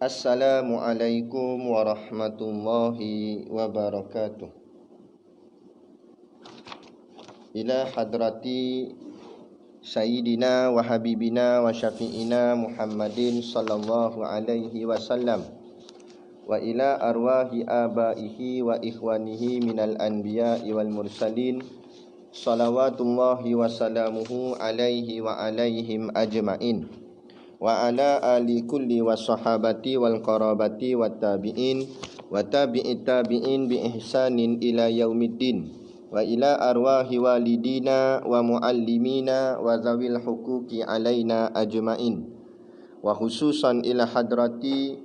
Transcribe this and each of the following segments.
Assalamualaikum warahmatullahi wabarakatuh. Ila hadrati Sayyidina wa Habibina wa Syafi'ina Muhammadin sallallahu alaihi wasallam, wa ila arwahi abaihi wa ikhwanihi minal anbiya'i wal mursalin, salawatullahi wa salamuhu alaihi wa alaihim ajma'in, wa ala ali kulli wa sahabati wal qarabati wa tabi'in wa tabi'it tabi'in bi ihsanin ila yaumiddin, wa ila arwahi walidina wa muallimina wa zawil huquqi alaina ajma'in, wa khususan ila hadrati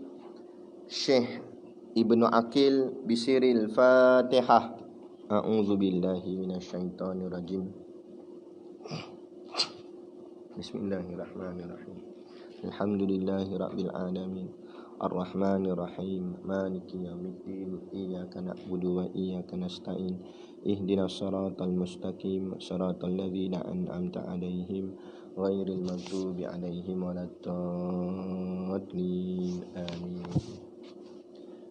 Syekh Ibnu Aqil bisiril Fatihah. A'udzu billahi minasyaitonir rajim. Bismillahirrahmanirrahim. Alhamdulillahi rabbil alamin, arrahmanir rahim, maliki yaumiddin, iyyaka na'budu wa iyyaka nasta'in, ihdinas siratal mustaqim, siratal ladzina an'amta 'alaihim ghairil maghdubi 'alaihim waladdallin. Amin.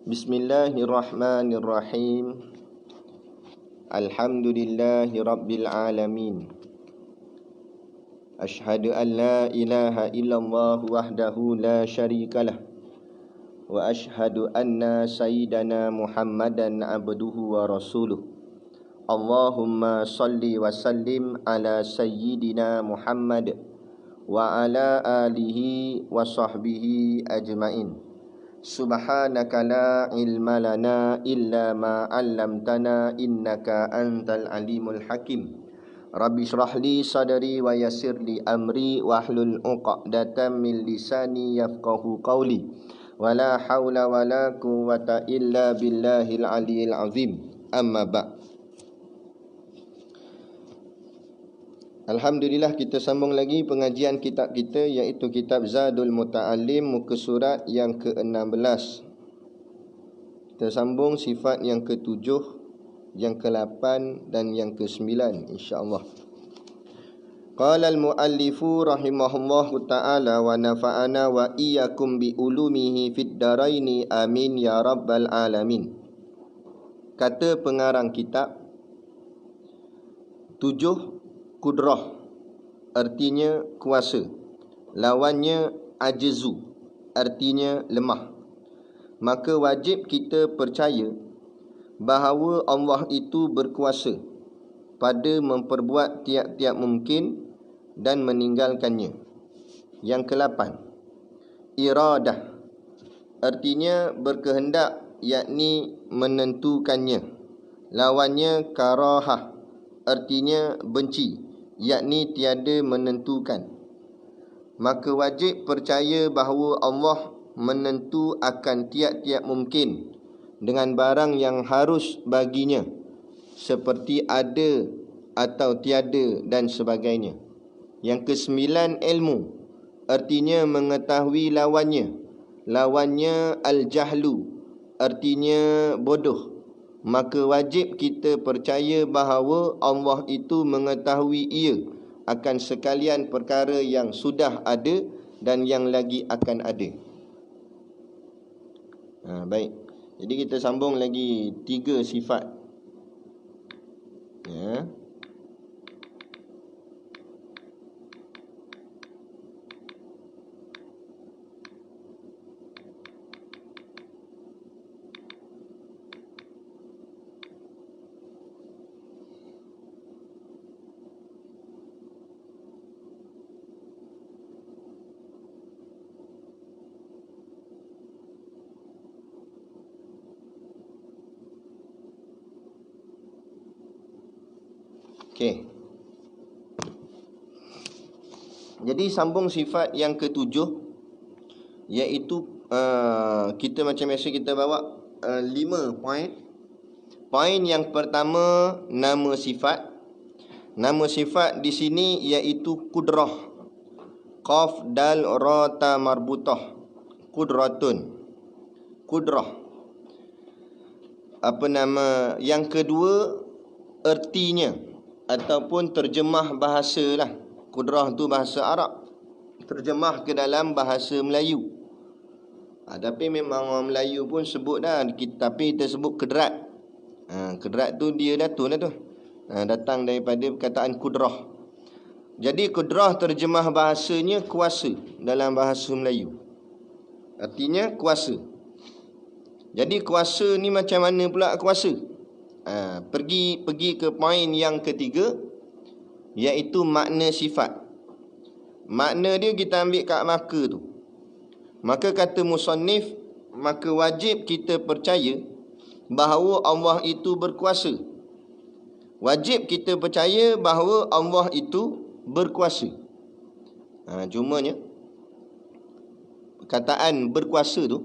Bismillahirrahmanirrahim. Alhamdulillahi rabbil alamin. Ashhadu an la ilaha illallah wahdahu la syarikalah, wa ashhadu anna sayyidana Muhammadan abduhu wa rasuluh. Allahumma salli wa sallim ala sayyidina Muhammad wa ala alihi wa sahbihi ajmain. Subhanaka la ilma lana illa ma 'allamtana innaka antal alimul hakim. Rabbi shrah li sadri wa yassir li amri wahlul 'uqdatam min lisani yafqahu qawli. Wala haula wala quwwata illa billahil aliyil azim. Amma ba'. Alhamdulillah, kita sambung lagi pengajian kitab kita, iaitu kitab Zadul Muta'allim, muka surat yang ke-16. Kita sambung sifat yang ke-7, yang ke-8 dan yang ke-9 insya-Allah. Qala al-muallifu rahimahullahu ta'ala wa nafa'ana wa iyyakum bi ulumihi fid daraini amin ya rabbal alamin. Kata pengarang kitab, 7 kudrah artinya kuasa, lawannya ajzu artinya lemah. Maka wajib kita percaya bahawa Allah itu berkuasa pada memperbuat tiap-tiap mungkin dan meninggalkannya. Yang ke-8, iradah artinya berkehendak, yakni menentukannya. Lawannya karahah artinya benci, yakni tiada menentukan. Maka wajib percaya bahawa Allah menentu akan tiap-tiap mungkin dengan barang yang harus baginya, seperti ada atau tiada dan sebagainya. Yang ke-9, ilmu artinya mengetahui lawannya. Lawannya al-jahlu artinya bodoh. Maka wajib kita percaya bahawa Allah itu mengetahui ia akan sekalian perkara yang sudah ada dan yang lagi akan ada. Baik. Jadi kita sambung lagi 3 sifat. Ya. Okey. Jadi sambung sifat yang ke-7, iaitu kita macam biasa kita bawa 5 poin. Poin yang pertama, nama sifat. Nama sifat di sini iaitu kudrah. Qaf dal ra ta marbutah. Qudratun. Kudrah. Yang kedua, ertinya ataupun terjemah bahasa lah. Kudrah tu bahasa Arab, terjemah ke dalam bahasa Melayu. Tapi memang orang Melayu pun sebut dah, tapi kita sebut kedrat. Kedrat tu dia datun lah tu. Datang daripada perkataan kudrah. Jadi kudrah terjemah bahasanya kuasa dalam bahasa Melayu. Artinya kuasa. Jadi kuasa ni macam mana pula kuasa? Pergi ke poin yang ketiga, iaitu makna sifat. Makna dia kita ambil kat maka tu. Maka kata musannif, maka wajib kita percaya bahawa Allah itu berkuasa. Wajib kita percaya bahawa Allah itu berkuasa. Cumanya perkataan berkuasa tu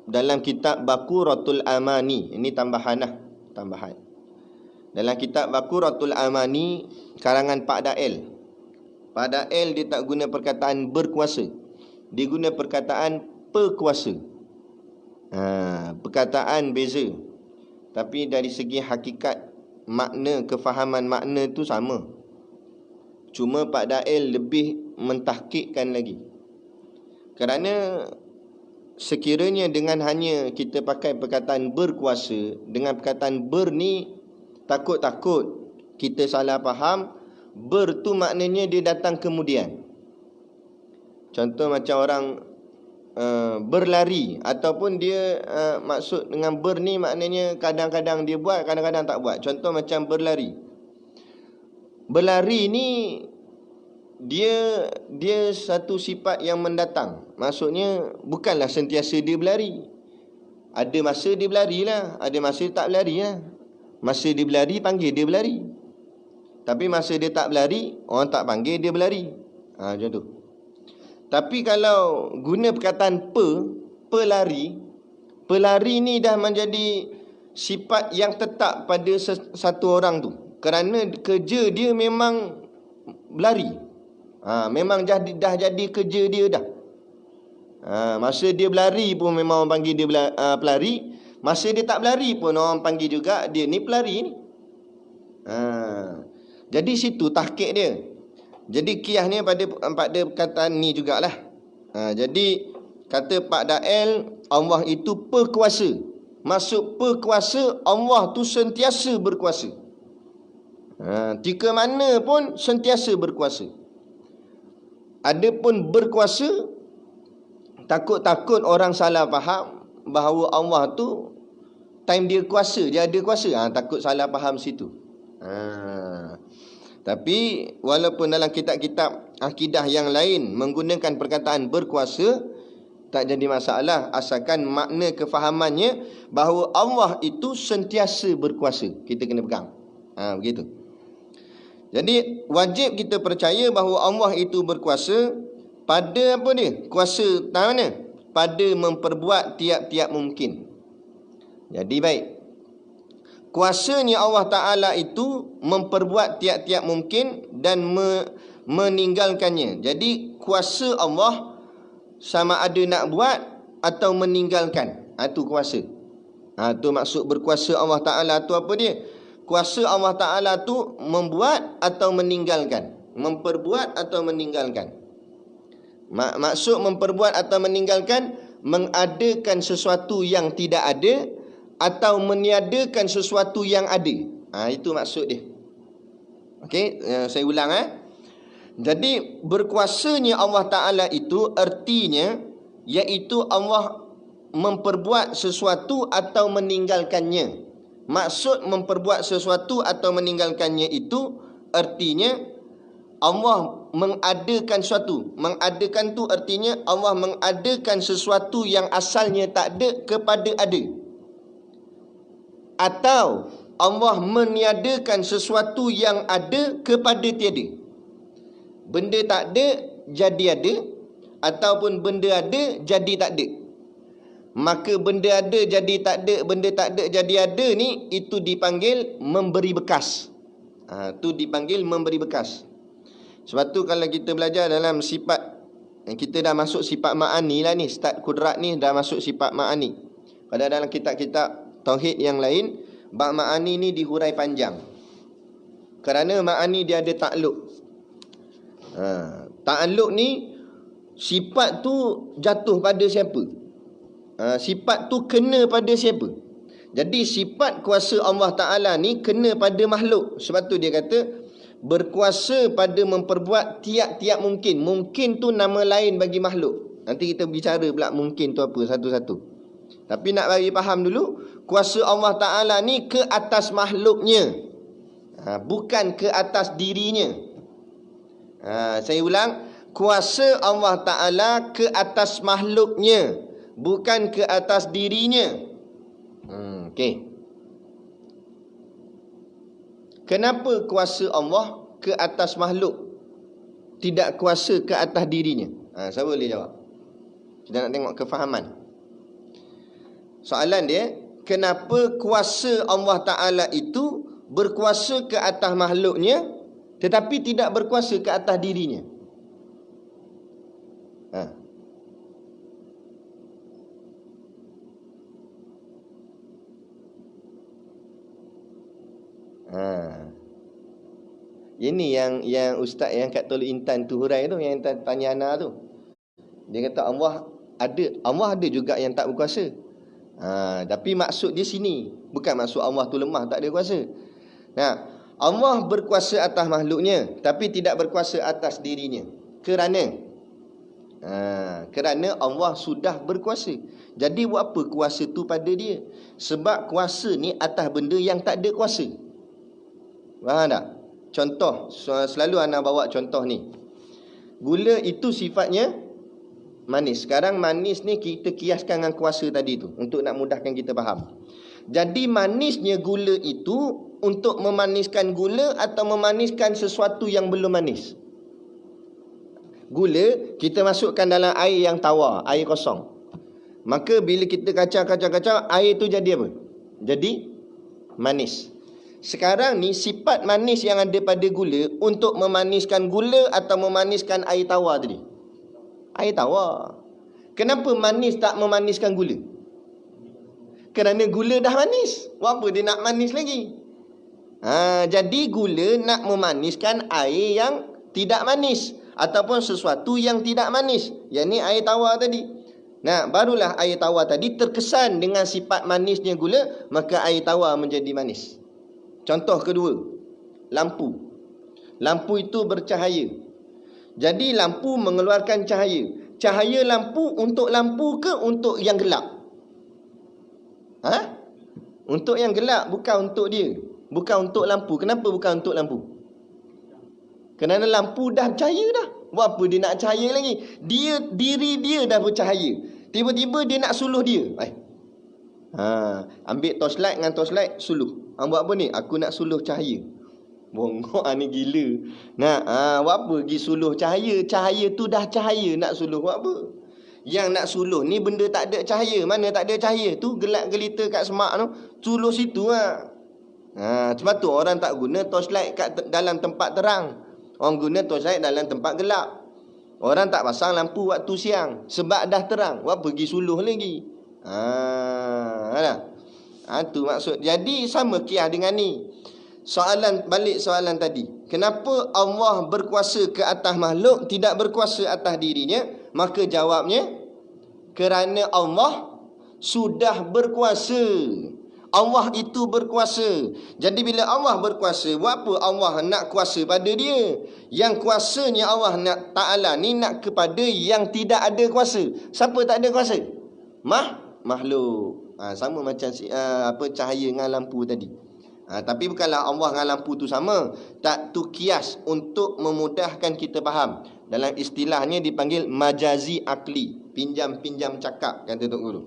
dalam kitab Baquratul Amani, ini tambahan. Dalam kitab Baquratul Amani karangan Pak Dael. Pak Dael dia tak guna perkataan berkuasa. Dia guna perkataan perkuasa. Perkataan beza. Tapi dari segi hakikat makna, kefahaman makna tu sama. Cuma Pak Dael lebih mentahkikkan lagi. Kerana sekiranya dengan hanya kita pakai perkataan berkuasa, dengan perkataan ber ni, takut-takut kita salah faham. Ber tu maknanya dia datang kemudian. Contoh macam orang berlari, ataupun dia maksud dengan ber ni maknanya kadang-kadang dia buat, kadang-kadang tak buat. Contoh macam berlari. Berlari ni dia satu sifat yang mendatang. Maksudnya bukanlah sentiasa dia berlari. Ada masa dia berlari lah, ada masa dia tak berlari lah. Masa dia berlari panggil dia berlari. Tapi masa dia tak berlari, orang tak panggil dia berlari. Macam tu. Tapi kalau guna perkataan pelari, pelari ni dah menjadi sifat yang tetap pada satu orang tu. Kerana kerja dia memang berlari. Memang dah jadi kerja dia dah. Masa dia berlari pun memang orang panggil dia pelari. Masa dia tak berlari pun orang panggil juga dia ni pelari ni. Jadi situ tahqiq dia. Jadi qiyasnya pada perkataan ni jugalah. Jadi kata Pak Dael, Allah itu perkuasa. Maksud perkuasa, Allah tu sentiasa berkuasa. Tika mana pun sentiasa berkuasa. Adapun berkuasa, takut-takut orang salah faham bahawa Allah tu time dia kuasa, dia ada kuasa. Takut salah faham situ. Tapi walaupun dalam kitab-kitab akidah yang lain menggunakan perkataan berkuasa, tak jadi masalah asalkan makna kefahamannya bahawa Allah itu sentiasa berkuasa. Kita kena pegang. Begitu. Jadi wajib kita percaya bahawa Allah itu berkuasa pada apa dia? Kuasa tahu mana? Pada memperbuat tiap-tiap mungkin. Jadi baik. Kuasanya Allah Ta'ala itu memperbuat tiap-tiap mungkin dan meninggalkannya. Jadi kuasa Allah sama ada nak buat atau meninggalkan. Itu kuasa. Itu maksud berkuasa Allah Ta'ala tu apa dia? Kuasa Allah Ta'ala tu membuat atau meninggalkan. Memperbuat atau meninggalkan. Maksud memperbuat atau meninggalkan, mengadakan sesuatu yang tidak ada atau meniadakan sesuatu yang ada. Itu maksud dia. Okey, saya ulang. Jadi berkuasanya Allah Ta'ala itu artinya iaitu Allah memperbuat sesuatu atau meninggalkannya. Maksud memperbuat sesuatu atau meninggalkannya itu artinya Allah mengadakan sesuatu. Mengadakan tu artinya Allah mengadakan sesuatu yang asalnya tak ada kepada ada. Atau Allah meniadakan sesuatu yang ada kepada tiada. Benda tak ada jadi ada, ataupun benda ada jadi tak ada. Maka benda ada jadi tak ada, benda tak ada jadi ada ni, itu dipanggil memberi bekas. Itu dipanggil memberi bekas. Sebab tu kalau kita belajar dalam sifat, kita dah masuk sifat ma'ani lah ni, start kudrat ni dah masuk sifat ma'ani. Pada dalam kitab-kitab tauhid yang lain, bab ma'ani ni dihurai panjang. Kerana ma'ani dia ada takluk. Takluk ni Sifat tu jatuh pada siapa? Sifat tu kena pada siapa? Jadi sifat kuasa Allah Ta'ala ni kena pada makhluk. Sebab tu dia kata berkuasa pada memperbuat tiap-tiap mungkin. Mungkin tu nama lain bagi makhluk. Nanti kita bicara pula mungkin tu apa satu-satu. Tapi nak bagi faham dulu, kuasa Allah Ta'ala ni ke atas makhluknya, bukan ke atas dirinya. Saya ulang, kuasa Allah Ta'ala ke atas makhluknya, bukan ke atas dirinya. Okey. Kenapa kuasa Allah ke atas makhluk, tidak kuasa ke atas dirinya? Siapa boleh jawab? Kita nak tengok kefahaman. Soalan dia, kenapa kuasa Allah Ta'ala itu berkuasa ke atas makhluknya tetapi tidak berkuasa ke atas dirinya? Ini yang ustaz yang kat Tolok Intan tu hurai tu, yang tanya Ana tu. Dia kata Allah ada juga yang tak berkuasa. Tapi maksud dia sini, bukan maksud Allah tu lemah tak ada kuasa. Nah, Allah berkuasa atas makhluknya tapi tidak berkuasa atas dirinya. Kerana Allah sudah berkuasa. Jadi buat apa kuasa tu pada dia? Sebab kuasa ni atas benda yang tak ada kuasa. Faham tak? Contoh, selalu Ana bawa contoh ni. Gula itu sifatnya manis. Sekarang manis ni kita kiaskan dengan kuasa tadi tu untuk nak mudahkan kita faham. Jadi manisnya gula itu untuk memaniskan gula atau memaniskan sesuatu yang belum manis. Gula kita masukkan dalam air yang tawar, air kosong. Maka bila kita kacau, air tu jadi apa? Jadi manis. Sekarang ni sifat manis yang ada pada gula untuk memaniskan gula atau memaniskan air tawar tadi? Air tawar. Kenapa manis tak memaniskan gula? Kerana gula dah manis. Buat apa dia nak manis lagi? Jadi gula nak memaniskan air yang tidak manis ataupun sesuatu yang tidak manis, yakni air tawar tadi. Nah, barulah air tawar tadi terkesan dengan sifat manisnya gula, maka air tawar menjadi manis. Contoh kedua, lampu. Lampu itu bercahaya. Jadi lampu mengeluarkan cahaya. Cahaya lampu untuk lampu ke untuk yang gelap? Untuk yang gelap, bukan untuk dia. Bukan untuk lampu. Kenapa bukan untuk lampu? Kerana lampu dah cahaya dah. Buat apa dia nak cahaya lagi? Diri dia dah bercahaya. Tiba-tiba dia nak suluh dia. Ambil torchlight dengan torchlight suluh. Buat apa ni? Aku nak suluh cahaya. Bongok ni gila. Buat apa pergi suluh cahaya? Cahaya tu dah cahaya, nak suluh buat apa? Yang nak suluh ni benda tak ada cahaya. Mana tak ada cahaya? Tu gelap gelita kat semak tu, suluh situ sebab tu orang tak guna torchlight kat dalam tempat terang. Orang guna torchlight dalam tempat gelap. Orang tak pasang lampu waktu siang sebab dah terang. Buat pergi suluh lagi? Tu maksud. Jadi sama kias dengan ni. Balik soalan tadi. Kenapa Allah berkuasa ke atas makhluk, tidak berkuasa atas dirinya? Maka jawabnya, kerana Allah sudah berkuasa. Allah itu berkuasa. Jadi bila Allah berkuasa, buat apa Allah nak kuasa pada dia? Yang kuasanya Allah Ta'ala ni nak kepada yang tidak ada kuasa. Siapa tak ada kuasa? Makhluk. Sama macam cahaya dengan lampu tadi. Tapi bukanlah Allah dengan lampu tu sama. Tak, tu kias untuk memudahkan kita faham. Dalam istilahnya dipanggil majazi akli. Pinjam-pinjam cakap, kata Tok Guru.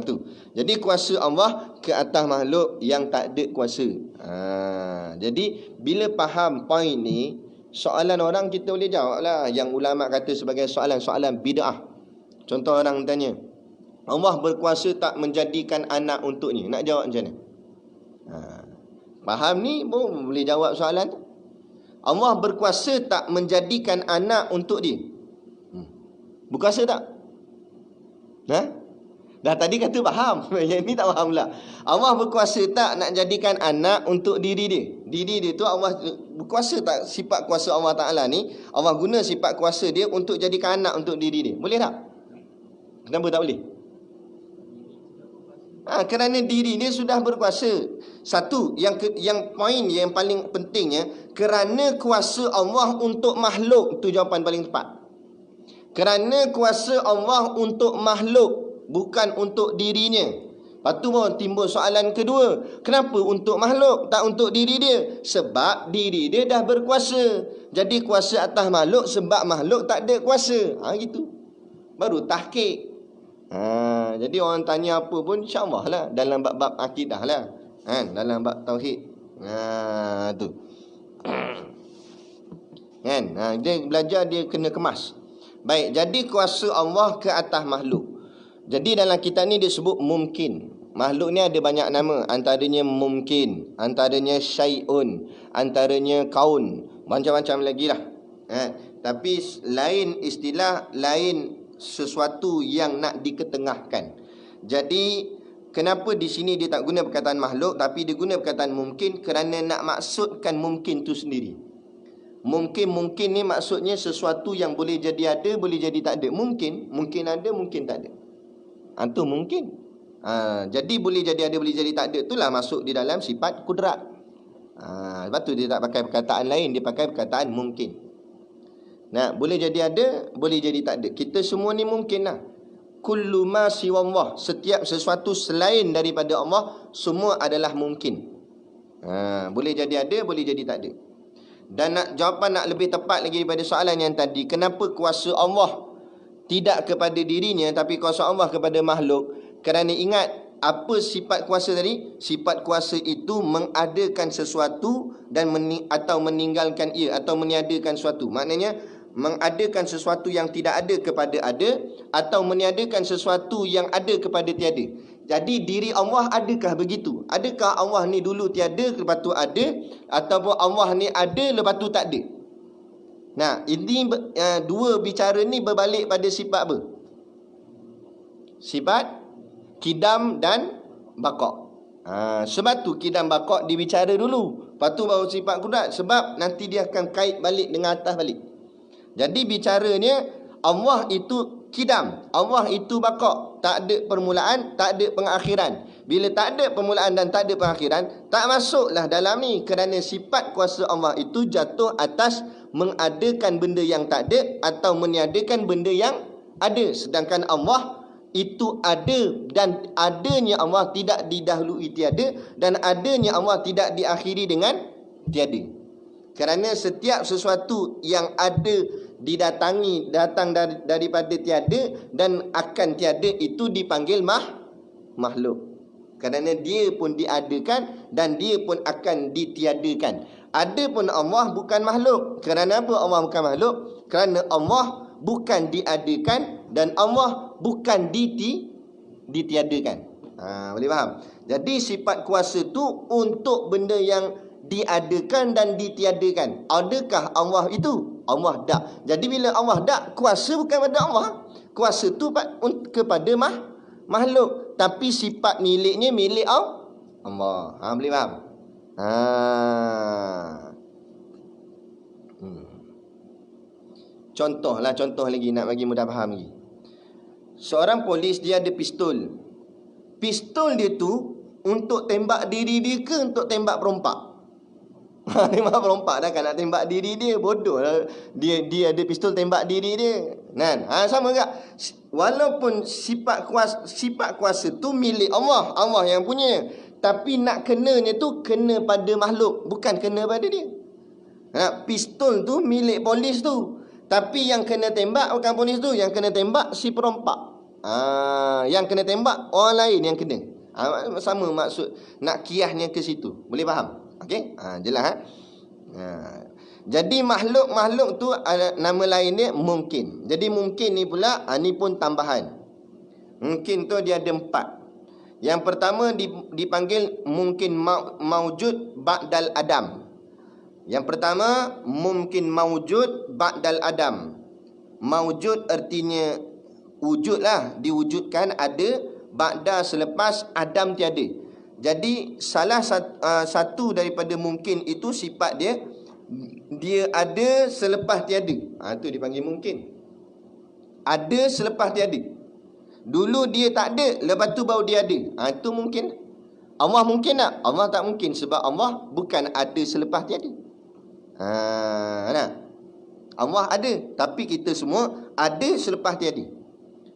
Tu. Jadi kuasa Allah ke atas makhluk yang tak ada kuasa. Jadi bila faham poin ni, soalan orang kita boleh jawab lah. Yang ulama kata sebagai soalan-soalan bid'ah. Contoh orang tanya, Allah berkuasa tak menjadikan anak untuknya? Nak jawab macam mana? Faham ni boleh jawab soalan. Allah berkuasa tak menjadikan anak untuk dia? Berkuasa tak? Dah tadi kata faham. Yang ni tak faham pula. Allah berkuasa tak nak jadikan anak untuk diri dia? Diri dia tu Allah berkuasa tak? Sifat kuasa Allah Ta'ala ni, Allah guna sifat kuasa dia untuk jadikan anak untuk diri dia. Boleh tak? Kenapa tak boleh? Kerana diri dia sudah berkuasa. Satu, yang poin yang paling pentingnya, kerana kuasa Allah untuk makhluk, tu jawapan paling tepat. Kerana kuasa Allah untuk makhluk, bukan untuk dirinya. Lepas tu baru timbul soalan kedua, kenapa untuk makhluk, tak untuk diri dia? Sebab diri dia dah berkuasa. Jadi kuasa atas makhluk sebab makhluk tak ada kuasa. Gitu. Baru tahqiq. Jadi orang tanya apa pun insya-Allah lah dalam bab-bab akidah lah. Dalam bab tauhid. Tu. Kan? Dia belajar dia kena kemas. Baik, jadi kuasa Allah ke atas makhluk. Jadi dalam kitab ni dia sebut mungkin. Makhluk ni ada banyak nama. Antaranya mungkin, antaranya syai'un, antaranya kaun, macam-macam lagi lah. Tapi lain istilah, lain sesuatu yang nak diketengahkan. Jadi kenapa di sini dia tak guna perkataan makhluk, tapi dia guna perkataan mungkin, kerana nak maksudkan mungkin tu sendiri. Mungkin ni maksudnya sesuatu yang boleh jadi ada, boleh jadi tak ada. Mungkin ada, mungkin tak ada. Itu mungkin. Jadi boleh jadi ada, boleh jadi tak ada, itulah masuk di dalam sifat kudrat. Sebab tu dia tak pakai perkataan lain, dia pakai perkataan mungkin. Boleh jadi ada, boleh jadi tak ada. Kita semua ni mungkin lah. Kullu ma siwallah, setiap sesuatu selain daripada Allah, semua adalah mungkin. Boleh jadi ada, boleh jadi tak ada. Dan jawapan nak lebih tepat lagi daripada soalan yang tadi, kenapa kuasa Allah tidak kepada dirinya tapi kuasa Allah kepada makhluk? Kerana ingat, apa sifat kuasa tadi? Sifat kuasa itu mengadakan sesuatu dan atau meninggalkan ia, atau meniadakan sesuatu. Maknanya mengadakan sesuatu yang tidak ada kepada ada, atau meniadakan sesuatu yang ada kepada tiada. Jadi diri Allah adakah begitu? Adakah Allah ni dulu tiada lepas tu ada, ataupun Allah ni ada lepas tu tak ada? Ini dua bicara ni berbalik pada sifat apa? Sifat kidam dan baqa'. Sebab tu kidam baqa' dibicara dulu, lepas tu baru sifat kudrat. Sebab nanti dia akan kait balik dengan atas balik. Jadi bicaranya Allah itu kidam, Allah itu baqa', tak ada permulaan, tak ada pengakhiran. Bila tak ada permulaan dan tak ada pengakhiran, tak masuklah dalam ni. Kerana sifat kuasa Allah itu jatuh atas mengadakan benda yang tak ada atau meniadakan benda yang ada. Sedangkan Allah itu ada, dan adanya Allah tidak didahului tiada, dan adanya Allah tidak diakhiri dengan tiada. Kerana setiap sesuatu yang ada datang daripada tiada dan akan tiada, itu dipanggil makhluk. Kerana dia pun diadakan dan dia pun akan ditiadakan. Adapun Allah bukan makhluk. Kerana apa Allah bukan makhluk? Kerana Allah bukan diadakan dan Allah bukan ditiadakan. Boleh faham? Jadi sifat kuasa tu untuk benda yang diadakan dan ditiadakan. Adakah Allah itu? Allah tak. Jadi bila Allah tak, kuasa bukan pada Allah. Kuasa tu kepada makhluk. Tapi sifat miliknya milik Allah. Boleh faham? Contoh lagi nak bagi mudah faham lagi. Seorang polis dia ada pistol. Pistol dia tu untuk tembak diri dia ke untuk tembak perompak? Tembak perompak dah kan, nak tembak diri dia. Bodoh lah. Dia ada pistol tembak diri dia. Sama tak? Walaupun sifat kuasa tu milik Allah, Allah yang punya, tapi nak kenanya tu kena pada makhluk, bukan kena pada dia. Pistol tu milik polis tu, tapi yang kena tembak bukan polis tu, yang kena tembak si perompak. Yang kena tembak orang lain yang kena. Sama maksud, nak kiasnya ke situ. Boleh faham? Okey? Jelas. Jadi makhluk tu nama lain dia mungkin. Jadi mungkin ni pula, ni pun tambahan. Mungkin tu dia ada 4. Yang pertama dipanggil mungkin maujud ba'dal adam. Yang pertama mungkin maujud ba'dal adam. Maujud artinya wujud lah, diwujudkan, ada. ba'da selepas Adam tiada. Jadi salah satu daripada mungkin itu sifat dia ada selepas tiada. Itu dipanggil mungkin. Ada selepas tiada. Dulu dia tak ada, lepas tu baru dia ada. Itu mungkin. Allah mungkin tak? Allah tak mungkin sebab Allah bukan ada selepas tiada. Allah ada, tapi kita semua ada selepas tiada.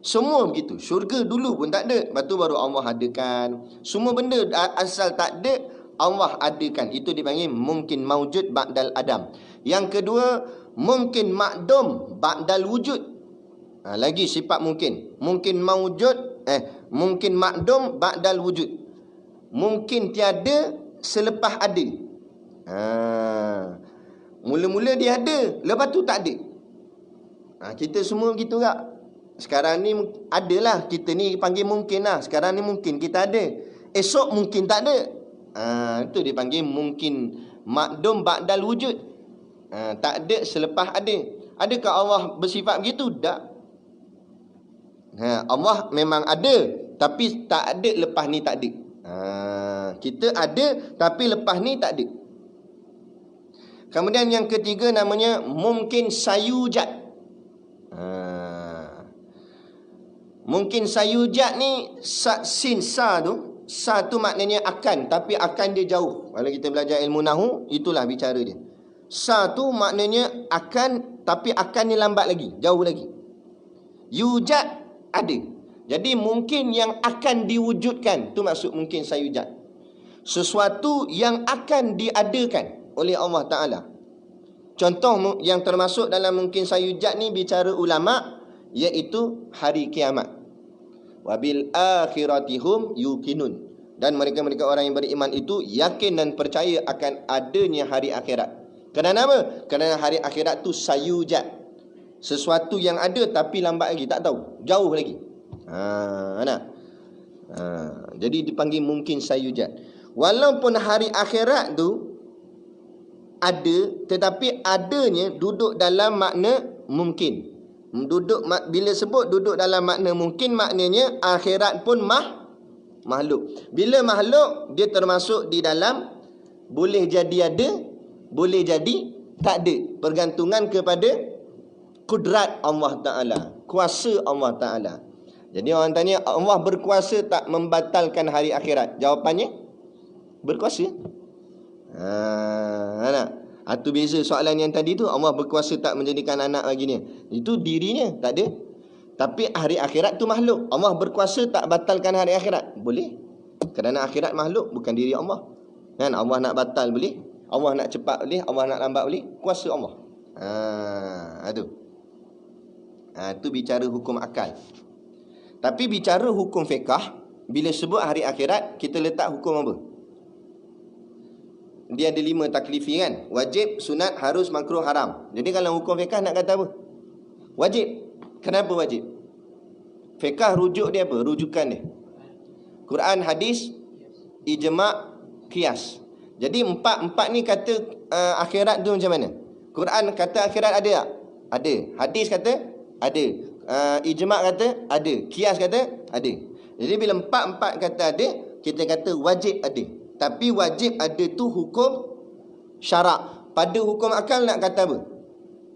Semua begitu. Syurga dulu pun tak ada, lepas tu baru Allah adakan. Semua benda asal tak ada, Allah adakan. Itu dipanggil mungkin maujud ba'dal adam. Yang kedua, mungkin makdum ba'dal wujud. Lagi sifat mungkin. Mungkin maujud, mungkin makdum ba'dal wujud. Mungkin tiada selepas ada. Mula-mula dia ada, lepas tu tak ada. Kita semua begitu tak? Sekarang ni adalah, kita ni panggil mungkin lah. Sekarang ni mungkin kita ada, esok mungkin tak ada. Itu dipanggil mungkin makdum ba'dal wujud. Tak ada selepas ada. Adakah Allah bersifat begitu? Tak. Allah memang ada, tapi tak ada lepas ni tak ada. Kita ada, tapi lepas ni tak ada. Kemudian yang ketiga namanya mungkin sayujat. Mungkin sayujat ni sin sa tu. Sa tu maknanya akan, tapi akan dia jauh. Kalau kita belajar ilmu nahu, itulah bicara dia. Sa tu maknanya akan, tapi akan ni lambat lagi, jauh lagi. Yujat ada. Jadi mungkin yang akan diwujudkan, tu maksud mungkin sayujat. Sesuatu yang akan diadakan oleh Allah Ta'ala. Contoh yang termasuk dalam mungkin sayujat ni bicara ulama', iaitu hari kiamat. Wabil akhiratihum yuqinun. Dan mereka-mereka orang yang beriman itu yakin dan percaya akan adanya hari akhirat. Kerana apa? Kerana hari akhirat tu sayujat. Sesuatu yang ada tapi lambat lagi, tak tahu, jauh lagi. Jadi dipanggil mungkin sayujat. Walaupun hari akhirat tu ada, tetapi adanya duduk dalam makna mungkin. Bila sebut duduk dalam makna mungkin, maknanya akhirat pun makhluk. Bila makhluk, dia termasuk di dalam boleh jadi ada, boleh jadi tak ada. Pergantungan kepada kudrat Allah Ta'ala, kuasa Allah Ta'ala. Jadi orang tanya, Allah berkuasa tak membatalkan hari akhirat? Jawapannya, berkuasa. Itu beza soalan yang tadi tu. Allah berkuasa tak menjadikan anak lagi ni? Itu dirinya tak ada. Tapi hari akhirat tu makhluk. Allah berkuasa tak batalkan hari akhirat? Boleh. Kerana akhirat makhluk, bukan diri Allah. Kan? Allah nak batal boleh, Allah nak cepat boleh, Allah nak lambat boleh. Kuasa Allah. Itu bicara hukum akal. Tapi bicara hukum fiqah, bila sebut hari akhirat, kita letak hukum apa? Dia ada 5 taklifi kan? Wajib, sunat, harus, makruh, haram. Jadi kalau hukum fiqah nak kata apa? Wajib. Kenapa wajib? Fiqah rujuk dia apa? Rujukan dia Quran, hadis, ijma', qiyas. Jadi empat ni kata akhirat tu macam mana? Quran kata akhirat ada tak? Ada. Hadis kata ada. Ijma' kata ada. Qiyas kata ada. Jadi bila empat kata ada, kita kata wajib ada. Tapi wajib ada tu hukum syarak. Pada hukum akal nak kata apa?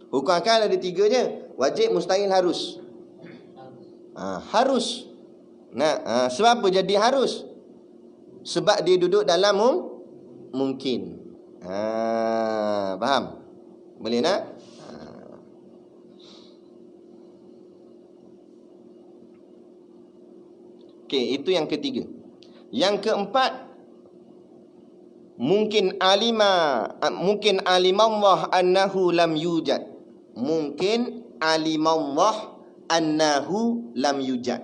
Hukum akal ada 3 je. Wajib, mustahil, harus. Harus. Sebab apa jadi harus? Sebab dia duduk dalam mungkin. Faham? Boleh nak? Okey, itu yang ketiga. Yang keempat, mungkin alimallah annahu lam yujad. Mungkin alimallah annahu lam yujad.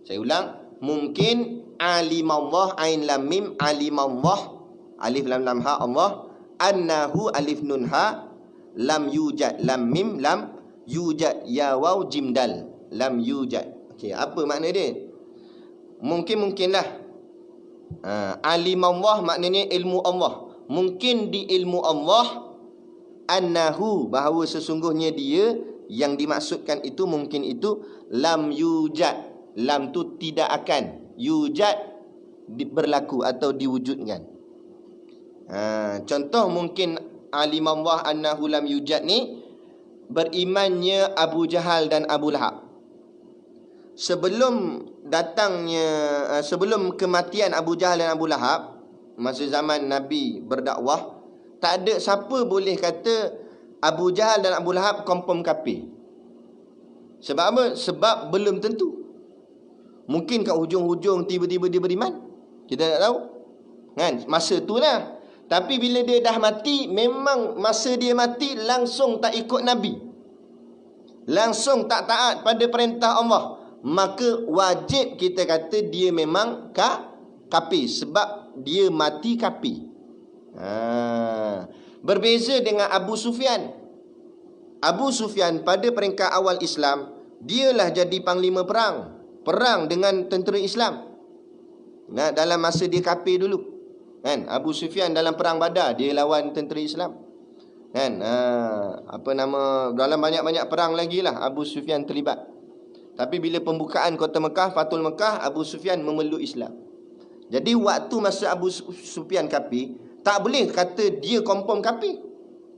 Saya ulang, mungkin alimallah ain lam mim, alimallah alif lam lam ha Allah, annahu alif nun ha, lam yujad lam mim lam, yujad ya waw jim dal, lam yujad. Okey, apa makna dia? Mungkinlah. Alimallah maknanya ilmu Allah. Mungkin di ilmu Allah, annahu bahawa sesungguhnya dia, yang dimaksudkan itu mungkin itu, lam yujad. lam tu tidak akan yujad berlaku atau diwujudkan. Contoh mungkin alimallah annahu lam yujad ni berimannya Abu Jahal dan Abu Lahab. Sebelum kematian Abu Jahal dan Abu Lahab, masa zaman Nabi berdakwah, tak ada siapa boleh kata Abu Jahal dan Abu Lahab confirm kafir. Sebab apa? Sebab belum tentu. Mungkin kat hujung-hujung tiba-tiba dia beriman. Kita tak tahu. Kan? Masa tu lah. Tapi bila dia dah mati, memang masa dia mati langsung tak ikut Nabi. Langsung tak taat pada perintah Allah. Maka wajib kita kata dia memang kafir. Sebab dia mati kafir. Berbeza dengan Abu Sufyan. Abu Sufyan pada peringkat awal Islam, dialah jadi panglima perang. Perang dengan tentera Islam. Dalam masa dia kafir dulu. Kan? Abu Sufyan dalam perang Badar, dia lawan tentera Islam. Kan? Dalam banyak-banyak perang lagi lah Abu Sufyan terlibat. Tapi bila pembukaan kota Mekah, Fathul Mekah, Abu Sufyan memeluk Islam. Jadi waktu masa Abu Sufyan kafir, tak boleh kata dia confirm kafir.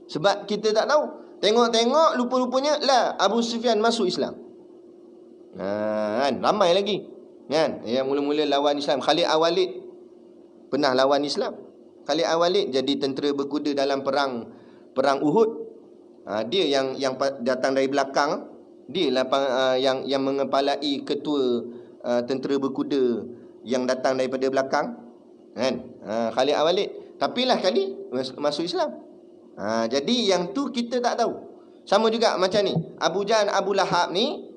Sebab kita tak tahu. Tengok-tengok, lupa-lupanya lah Abu Sufyan masuk Islam. Kan? Ramai lagi. Kan? Yang mula-mula lawan Islam. Khalid Al-Walid pernah lawan Islam. Khalid Al-Walid jadi tentera berkuda dalam perang Uhud. Dia yang datang dari belakang. Dia lah yang mengepalai ketua tentera berkuda yang datang daripada belakang. Kan? Khalid Al-Walid. Tapi lah kali masuk Islam. Jadi yang tu kita tak tahu. Sama juga macam ni. Abu Jahal, Abu Lahab ni,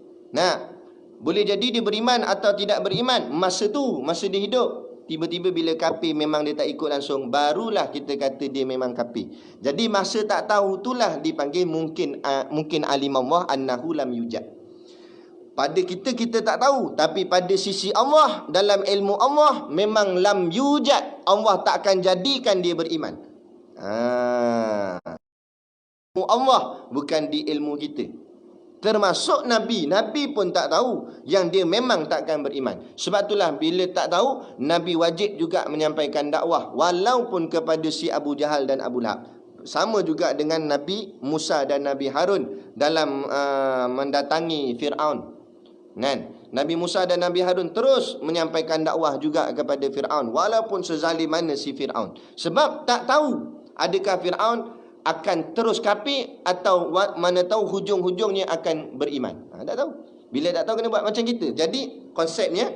boleh jadi dia beriman atau tidak beriman masa tu, masa dia hidup. Tiba-tiba bila kafir memang dia tak ikut langsung, barulah kita kata dia memang kafir. Jadi masa tak tahu itulah dipanggil mungkin alimallah annahu lam yujad. Pada kita tak tahu, tapi pada sisi Allah, dalam ilmu Allah memang lam yujad. Allah tak akan jadikan dia beriman. Ilmu Allah bukan di ilmu kita. Termasuk Nabi. Nabi pun tak tahu yang dia memang takkan beriman. Sebab itulah bila tak tahu, Nabi wajib juga menyampaikan dakwah. Walaupun kepada si Abu Jahal dan Abu Lahab. Sama juga dengan Nabi Musa dan Nabi Harun dalam mendatangi Fir'aun. Kan? Nabi Musa dan Nabi Harun terus menyampaikan dakwah juga kepada Fir'aun. Walaupun sezalim mana si Fir'aun. Sebab tak tahu adakah Fir'aun akan terus kafir atau mana tahu hujung-hujungnya akan beriman. Tak tahu. Bila tak tahu kena buat macam kita. Jadi konsepnya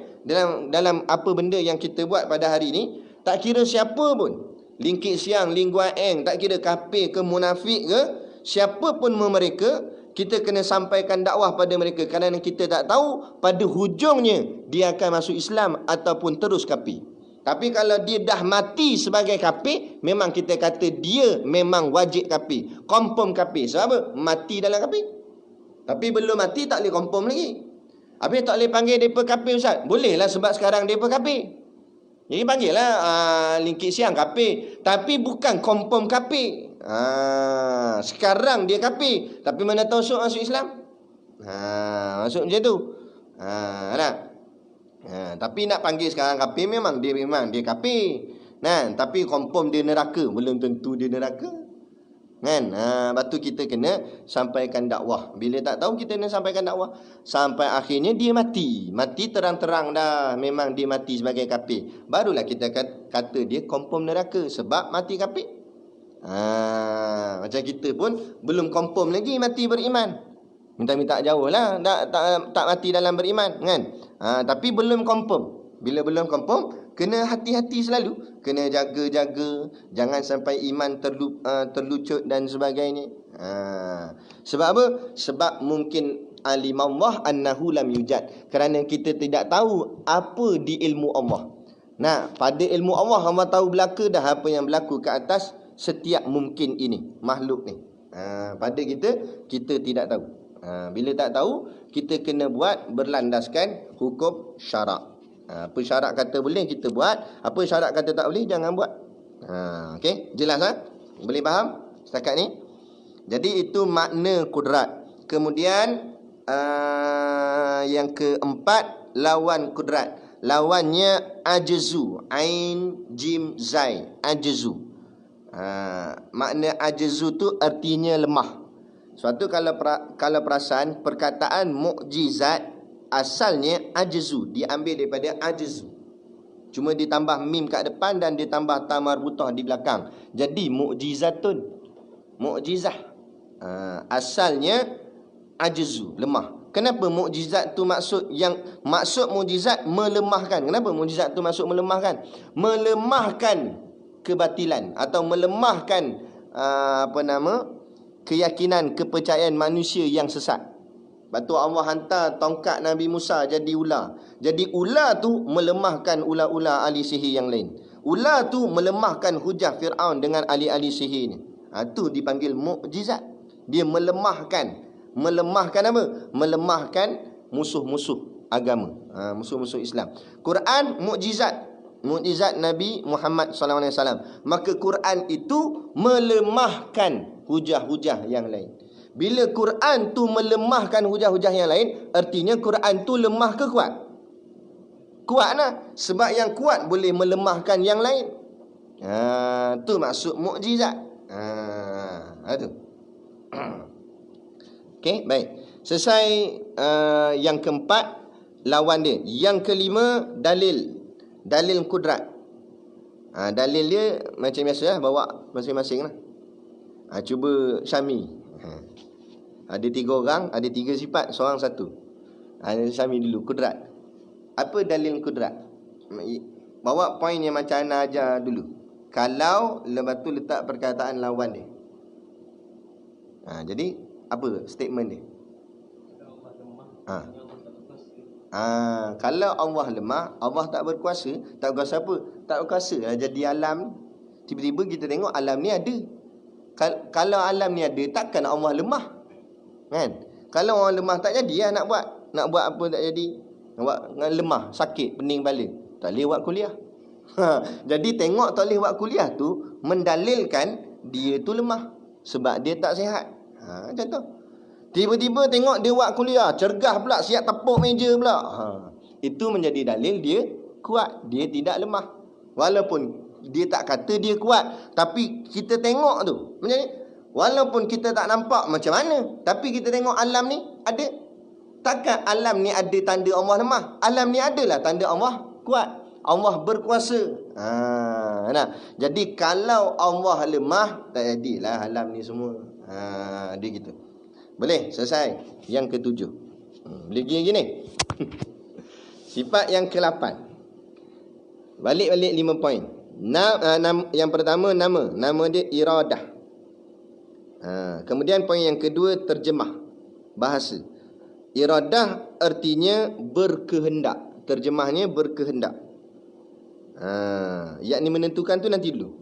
dalam apa benda yang kita buat pada hari ini, tak kira siapa pun, Lingkit Siang, Ling Guan Eng, tak kira kafir ke munafik ke, siapa pun mereka, kita kena sampaikan dakwah pada mereka. Kerana kita tak tahu pada hujungnya dia akan masuk Islam ataupun terus kafir. Tapi kalau dia dah mati sebagai kafir, memang kita kata dia memang wajib kafir. Confirm kafir. Sebab apa? Mati dalam kafir. Tapi belum mati tak boleh confirm lagi. Habis tak boleh panggil mereka kafir, Ustaz? Bolehlah sebab sekarang mereka kafir. Jadi panggil lah Lingkit Siang kafir. Tapi bukan confirm kafir. Sekarang dia kafir. Tapi mana tahu masuk Islam? Masuk macam tu. Nak? Tapi nak panggil sekarang kafir, memang dia kafir. Tapi confirm dia neraka, belum tentu dia neraka. Kan? Lepas tu kita kena sampaikan dakwah. Bila tak tahu kita kena sampaikan dakwah. Sampai akhirnya dia mati. Mati terang-terang dah, memang dia mati sebagai kafir. Barulah kita kata dia confirm neraka sebab mati kafir. Macam kita pun belum confirm lagi mati beriman. Minta-minta jauh lah, tak mati dalam beriman, kan? Tapi belum confirm. Bila belum confirm, kena hati-hati selalu. Kena jaga-jaga. Jangan sampai iman terlucut dan sebagainya. Sebab apa? Sebab mungkin alimallah annahu lam yujad. Kerana kita tidak tahu apa di ilmu Allah. Pada ilmu Allah, Allah tahu belaka dah apa yang berlaku ke atas setiap mungkin ini, makhluk ni. Pada kita tidak tahu. Bila tak tahu, kita kena buat berlandaskan hukum syarak. Apa syarak kata boleh, kita buat. Apa syarak kata tak boleh, jangan buat. Okey, jelas tak? Boleh faham setakat ni? Jadi itu makna kudrat. Kemudian yang keempat, lawan kudrat. Lawannya ajzu, ain jim zai, ajzu. Makna ajzu tu artinya lemah. Suatu kalau perasan perkataan mukjizat asalnya ajzu, diambil daripada ajzu. Cuma ditambah mim kat depan dan ditambah ta marbutah di belakang. Jadi mukjizatun, mukjizah. Asalnya ajzu, lemah. Kenapa mukjizat tu maksud mukjizat melemahkan? Kenapa mukjizat tu maksud melemahkan? Melemahkan kebatilan atau melemahkan keyakinan, kepercayaan manusia yang sesat. Lepas tu Allah hantar tongkat Nabi Musa jadi ular. Jadi ular tu melemahkan ular-ular ahli sihir yang lain. Ular tu melemahkan hujah Fir'aun dengan ahli-ahli sihir ni. Tu dipanggil mukjizat. Dia melemahkan. Melemahkan apa? Melemahkan musuh-musuh agama, musuh-musuh Islam. Quran mukjizat. Mukjizat Nabi Muhammad SAW. Maka Quran itu melemahkan hujah-hujah yang lain. Bila Quran tu melemahkan hujah-hujah yang lain, artinya Quran tu lemah ke kuat? Kuat lah. Sebab yang kuat boleh melemahkan yang lain. Tu maksud mukjizat. Itu. Okey, baik. Selesai yang keempat, lawan dia. Yang kelima, dalil. Dalil kudrat. Dalil dia macam biasa lah, bawa masing-masing lah. Cuba Syami. Ada 3 orang, ada 3 sifat, seorang satu. Syami dulu, kudrat. Apa dalil kudrat? Bawa poin yang macam Ana ajar dulu. Kalau lepas tu letak perkataan lawan dia. Jadi apa statement dia? Kalau Allah lemah, Allah tak berkuasa. Tak berkuasa apa? Tak berkuasa lah jadi alam. Tiba-tiba kita tengok alam ni ada. Kalau alam ni ada, takkan Allah lemah, kan? Kalau orang lemah tak jadi lah nak buat apa tak jadi. Nak buat lemah, sakit, pening kepala, tak boleh buat kuliah. Jadi tengok tak boleh buat kuliah tu mendalilkan dia tu lemah sebab dia tak sihat. Macam tu. Tiba-tiba tengok dia buat kuliah, cergah pula, siap tepuk meja pula. Itu menjadi dalil dia kuat, dia tidak lemah. Walaupun dia tak kata dia kuat, tapi kita tengok tu macam ni. Walaupun kita tak nampak macam mana, tapi kita tengok alam ni ada. Takkan alam ni ada tanda Allah lemah? Alam ni adalah tanda Allah kuat, Allah berkuasa. Jadi kalau Allah lemah, tak jadilah alam ni semua. Dia gitu. Boleh? Selesai. Yang ketujuh. Gini. Sifat yang ke-8. Balik 5 poin. Yang pertama nama. Nama dia iradah. Kemudian poin yang kedua terjemah. Bahasa. Iradah artinya berkehendak. Terjemahnya berkehendak. Yakni menentukan tu nanti dulu.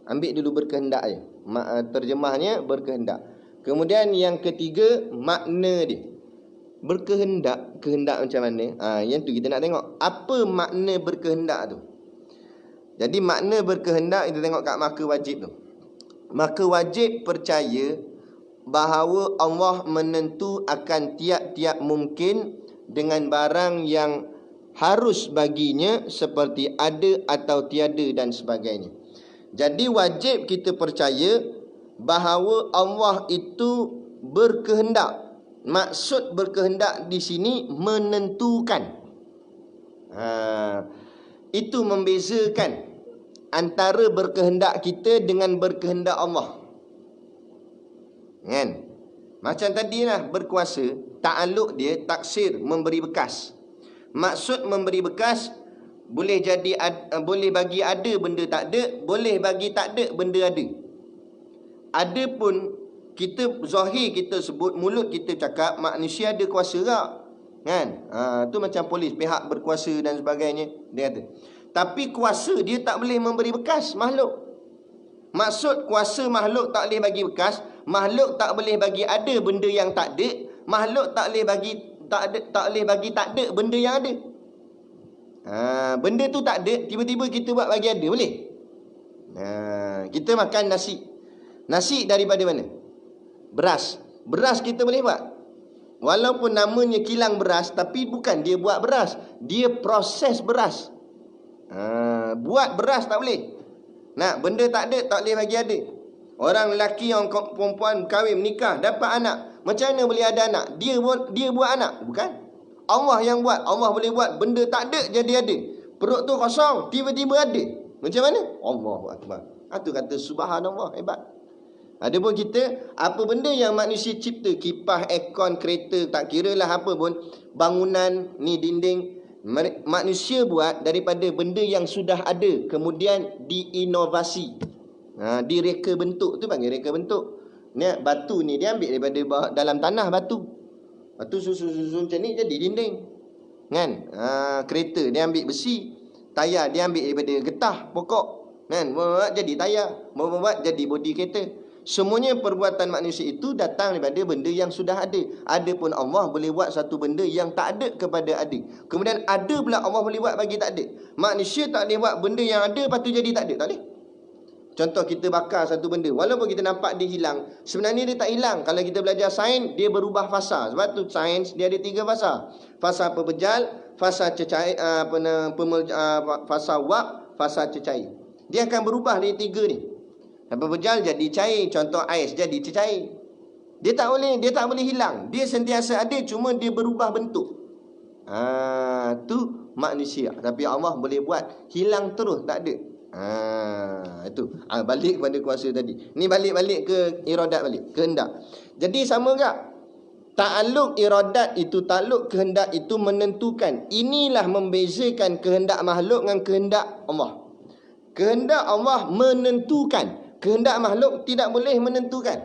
Ambil dulu berkehendak je. Terjemahnya berkehendak. Kemudian yang ketiga, makna dia. Berkehendak, kehendak macam mana? Yang tu kita nak tengok. Apa makna berkehendak tu? Jadi makna berkehendak, kita tengok kat maka wajib tu. Maka wajib percaya bahawa Allah menentu akan tiap-tiap mungkin dengan barang yang harus baginya seperti ada atau tiada dan sebagainya. Jadi wajib kita percaya bahawa Allah itu berkehendak. Maksud berkehendak di sini menentukan. Itu membezakan antara berkehendak kita dengan berkehendak Allah. Kan? Macam tadi lah berkuasa, ta'aluk dia taksir, memberi bekas. Maksud memberi bekas boleh jadi boleh bagi ada benda tak ada, boleh bagi tak ada benda ada. Adapun kita zahir kita sebut, mulut kita cakap manusia ada kuasa tak? Kan? Tu macam polis, pihak berkuasa dan sebagainya, dia kata. Tapi kuasa dia tak boleh memberi bekas makhluk. Maksud kuasa makhluk tak boleh bagi bekas, makhluk tak boleh bagi ada benda yang tak ada, makhluk tak boleh bagi tak ada benda yang ada. Benda tu tak ada, tiba-tiba kita buat bagi ada, boleh? Kita makan nasi. Nasi daripada mana? Beras. Beras kita boleh buat? Walaupun namanya kilang beras, tapi bukan dia buat beras, dia proses beras. Buat beras tak boleh. Nak benda tak ada, tak boleh bagi adik. Orang lelaki, orang perempuan kahwin, menikah, dapat anak, macam mana boleh ada anak? Dia buat anak, bukan? Allah yang buat. Allah boleh buat benda tak ada jadi ada. Perut tu kosong, tiba-tiba ada. Macam mana? Allahu Akbar. Itu kata subhanallah, hebat. Adapun kita, apa benda yang manusia cipta, kipas, aircon, kereta, tak kira lah apa pun, bangunan ni, dinding, manusia buat daripada benda yang sudah ada, kemudian diinovasi. Direka bentuk tu panggil reka bentuk. Ni batu ni dia ambil daripada dalam tanah batu. Batu susun macam ni jadi dinding. Kan? Kereta dia ambil besi, tayar dia ambil daripada getah pokok. Kan? Buat jadi tayar, buat jadi bodi kereta. Semuanya perbuatan manusia itu datang daripada benda yang sudah ada. Adapun Allah boleh buat satu benda yang tak ada kepada ada. Kemudian ada pula Allah boleh buat bagi tak ada. Manusia tak boleh buat benda yang ada lepas tu jadi tak ada. Tak boleh. Contoh kita bakar satu benda, walaupun kita nampak dia hilang, sebenarnya dia tak hilang. Kalau kita belajar sains, dia berubah fasa. Sebab tu sains dia ada 3 fasa. Fasa pepejal, fasa cecair, fasa wap, fasa cecair. Dia akan berubah dari 3 ni. Pepejal jadi cair, contoh ais jadi cecair. Dia tak boleh hilang. Dia sentiasa ada, cuma dia berubah bentuk. Tu manusia. Tapi Allah boleh buat hilang terus tak ada. Itu balik kepada kuasa tadi. Ni balik ke iradat balik, kehendak. Jadi sama tak? Ta'alluq iradat itu, ta'alluq kehendak itu menentukan. Inilah membezakan kehendak makhluk dengan kehendak Allah. Kehendak Allah menentukan. Kehendak makhluk tidak boleh menentukan.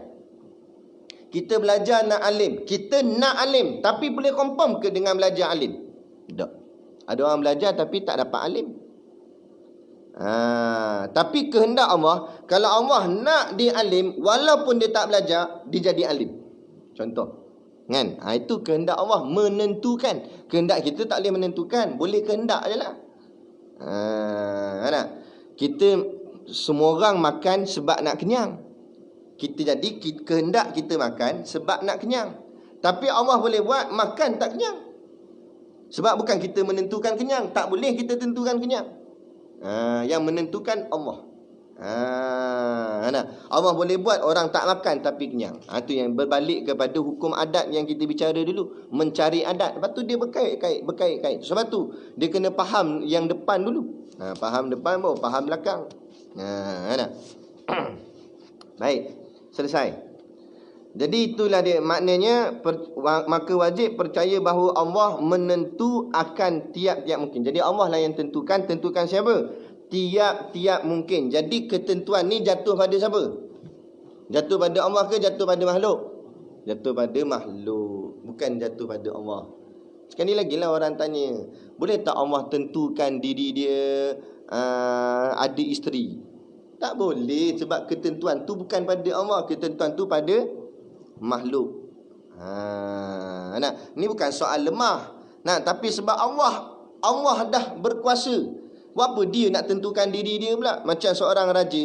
Kita belajar nak alim, kita nak alim, tapi boleh confirm ke dengan belajar alim? Tak. Ada orang belajar tapi tak dapat alim. Tapi kehendak Allah, kalau Allah nak dia alim, walaupun dia tak belajar, dia jadi alim. Contoh, kan? Itu kehendak Allah menentukan. Kehendak kita tak boleh menentukan, boleh kehendak je lah. Kita semua orang makan sebab nak kenyang. Kita jadi kehendak kita makan sebab nak kenyang. Tapi Allah boleh buat makan tak kenyang. Sebab bukan kita menentukan kenyang, tak boleh kita tentukan kenyang. Yang menentukan Allah. Allah boleh buat orang tak makan tapi kenyang. Itu yang berbalik kepada hukum adat yang kita bicara dulu. Mencari adat. Lepas tu dia berkait-kait. Sebab tu dia kena faham yang depan dulu. Faham depan baru faham belakang. Baik, selesai. Jadi itulah dia maknanya, maka wajib percaya bahawa Allah menentu akan tiap-tiap mungkin. Jadi Allah lah yang tentukan siapa? Tiap-tiap mungkin. Jadi ketentuan ni jatuh pada siapa? Jatuh pada Allah ke jatuh pada makhluk? Jatuh pada makhluk, bukan jatuh pada Allah. Sekali lagi lah orang tanya, boleh tak Allah tentukan diri dia ada isteri? Tak boleh, sebab ketentuan tu bukan pada Allah, ketentuan tu pada makhluk. Ni bukan soal lemah. Tapi sebab Allah dah berkuasa. Buat apa dia nak tentukan diri dia pula? Macam seorang raja,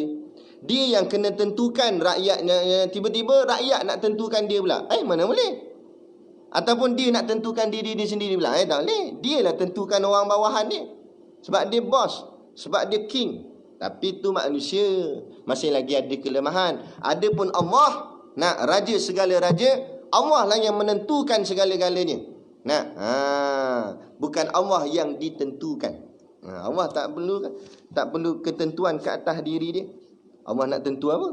dia yang kena tentukan rakyatnya, tiba-tiba rakyat nak tentukan dia pula. Mana boleh? Ataupun dia nak tentukan diri dia sendiri pula. Tak boleh. Dia lah tentukan orang bawahan dia. Sebab dia bos, sebab dia king. Tapi tu manusia, masih lagi ada kelemahan. Adapun Allah, raja segala raja, Allah lah yang menentukan segala-galanya. Bukan Allah yang ditentukan. Allah tak perlu ketentuan ke atas diri dia. Allah nak tentu apa?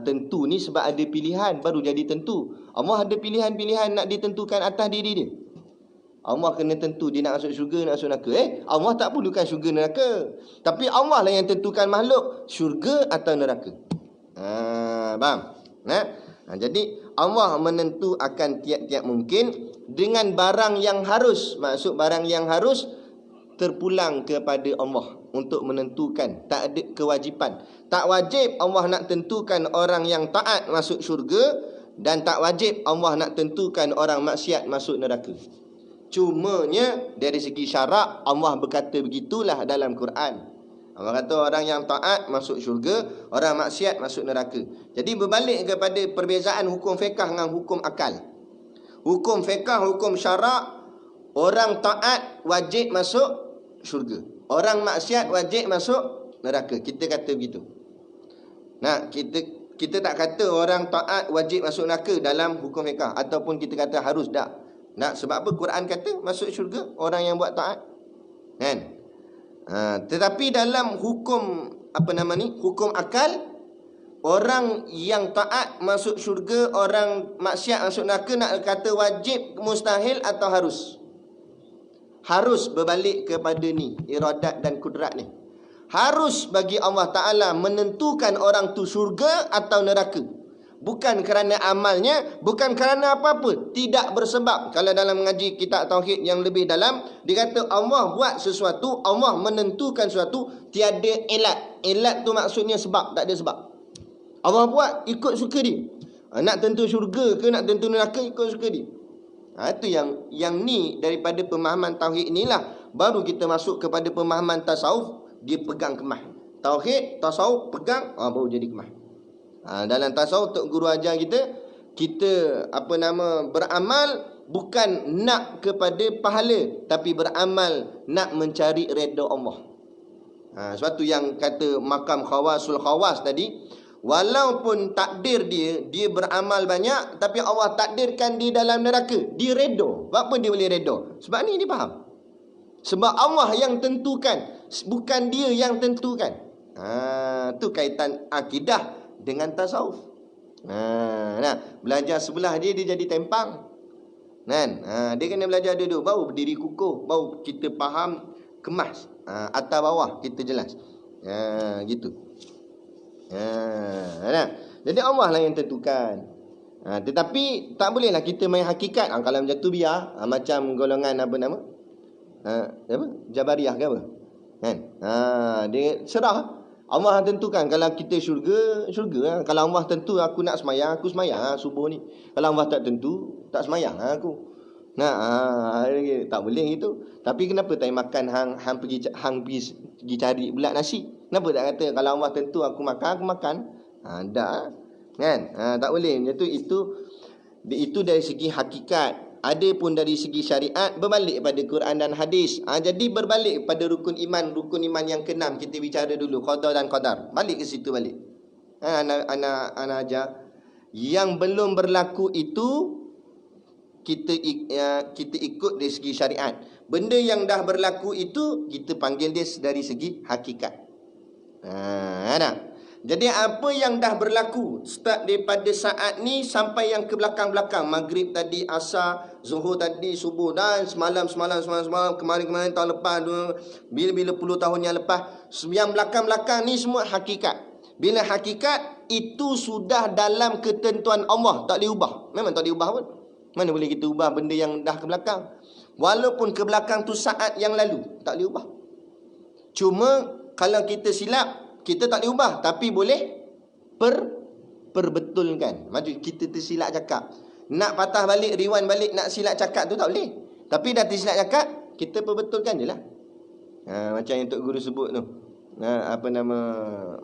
Tentu ni sebab ada pilihan baru jadi tentu. Allah ada pilihan-pilihan nak ditentukan atas diri dia. Allah kena tentu dia nak masuk syurga, nak masuk neraka. Allah tak perlukan syurga neraka. Tapi Allah lah yang tentukan makhluk syurga atau neraka. Faham? Jadi Allah menentu akan tiap-tiap mungkin dengan barang yang harus. Maksud barang yang harus terpulang kepada Allah untuk menentukan. Tak ada kewajipan. Tak wajib Allah nak tentukan orang yang taat masuk syurga, dan tak wajib Allah nak tentukan orang maksiat masuk neraka. Cumanya dari segi syarak Allah berkata begitulah dalam Quran. Allah kata orang yang taat masuk syurga, orang maksiat masuk neraka. Jadi berbalik kepada perbezaan hukum fiqh dengan hukum akal. Hukum fiqh, hukum syarak, orang taat wajib masuk syurga, orang maksiat wajib masuk neraka. Kita kata begitu. Nah, kita tak kata orang taat wajib masuk neraka dalam hukum fiqh, ataupun kita kata harus tak. Nah, sebab apa? Quran kata masuk syurga orang yang buat taat. Kan? Tetapi dalam hukum hukum akal, orang yang taat masuk syurga, orang maksiat masuk neraka, nak kata wajib, mustahil atau harus? Harus berbalik kepada ni, iradat dan kudrat ni. Harus bagi Allah Ta'ala menentukan orang tu syurga atau neraka. Bukan kerana amalnya, bukan kerana apa-apa. Tidak bersebab. Kalau dalam mengaji kitab Tauhid yang lebih dalam, dia kata Allah buat sesuatu, Allah menentukan sesuatu, tiada ilat. Ilat tu maksudnya sebab, tak ada sebab. Allah buat ikut suka dia. Nak tentu syurga ke nak tentu neraka, ikut suka dia. Itu yang ni daripada pemahaman tauhid inilah baru kita masuk kepada pemahaman tasawuf. Dia pegang kemah. Tauhid, tasawuf pegang, baru jadi kemah. Dalam tasawuf tok guru ajar kita beramal bukan nak kepada pahala, tapi beramal nak mencari redha Allah. Sebab tu yang kata makam khawasul khawas tadi, walaupun takdir dia beramal banyak, tapi Allah takdirkan dia dalam neraka, dia redha. Sebab apa dia boleh redha? Sebab ni dia faham. Sebab Allah yang tentukan, bukan dia yang tentukan. Tu kaitan akidah dengan tasawuf. Belajar sebelah dia jadi tempang. Kan? Dia kena belajar duduk, baru berdiri kukuh, baru kita faham, kemas. Atas bawah kita jelas. Gitu. Jadi Allah lah yang tentukan. Tetapi tak bolehlah kita main hakikat. Kalau macam tu biar, macam golongan Jabariyah ke apa? Kan? Dia serah. Allah tentukan. Kalau kita syurga. Kalau Allah tentu aku nak semayang, aku semayang subuh ni. Kalau Allah tak tentu, tak semayang aku. Tak boleh gitu. Tapi kenapa tak makan hang pergi cari pula nasi? Kenapa tak kata kalau Allah tentu aku makan? Tak. Kan? Tak boleh. Itu dari segi hakikat. Ada pun dari segi syariat, berbalik pada Quran dan hadis. Jadi berbalik pada rukun iman yang ke-6 kita bicara dulu, qada dan qadar. Balik ke situ balik. Anak ajar yang belum berlaku itu kita ikut dari segi syariat. Benda yang dah berlaku itu kita panggil dia dari segi hakikat. Jadi apa yang dah berlaku start daripada saat ni sampai yang ke belakang-belakang, maghrib tadi, asar, zuhur tadi, subuh, dan semalam, kemarin tahun lepas, bila puluh tahun yang lepas, yang belakang-belakang ni semua hakikat. Bila hakikat itu sudah dalam ketentuan Allah, tak boleh ubah. Memang tak boleh ubah pun. Mana boleh kita ubah benda yang dah ke belakang? Walaupun ke belakang tu saat yang lalu, tak boleh ubah. Cuma kalau kita silap, kita tak boleh ubah, tapi boleh perbetulkan. Maksud kita tersilap cakap, nak patah balik, rewind balik, nak silap cakap tu tak boleh. Tapi dah tersilap cakap, kita perbetulkan je lah. Macam yang Tok Guru sebut tu,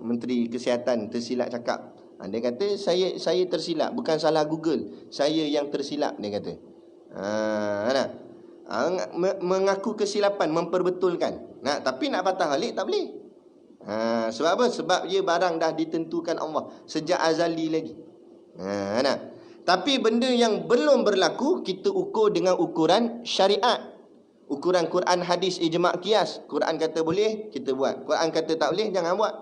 Menteri Kesihatan tersilap cakap. Dia kata saya tersilap, bukan salah Google, saya yang tersilap, dia kata. Mengaku kesilapan, memperbetulkan. Tapi nak patah balik tak boleh. Sebab apa? Sebab dia barang dah ditentukan Allah sejak azali lagi. Tapi benda yang belum berlaku, kita ukur dengan ukuran syariat. Ukuran Quran, hadis, ijma', qiyas. Quran kata boleh, kita buat. Quran kata tak boleh, jangan buat.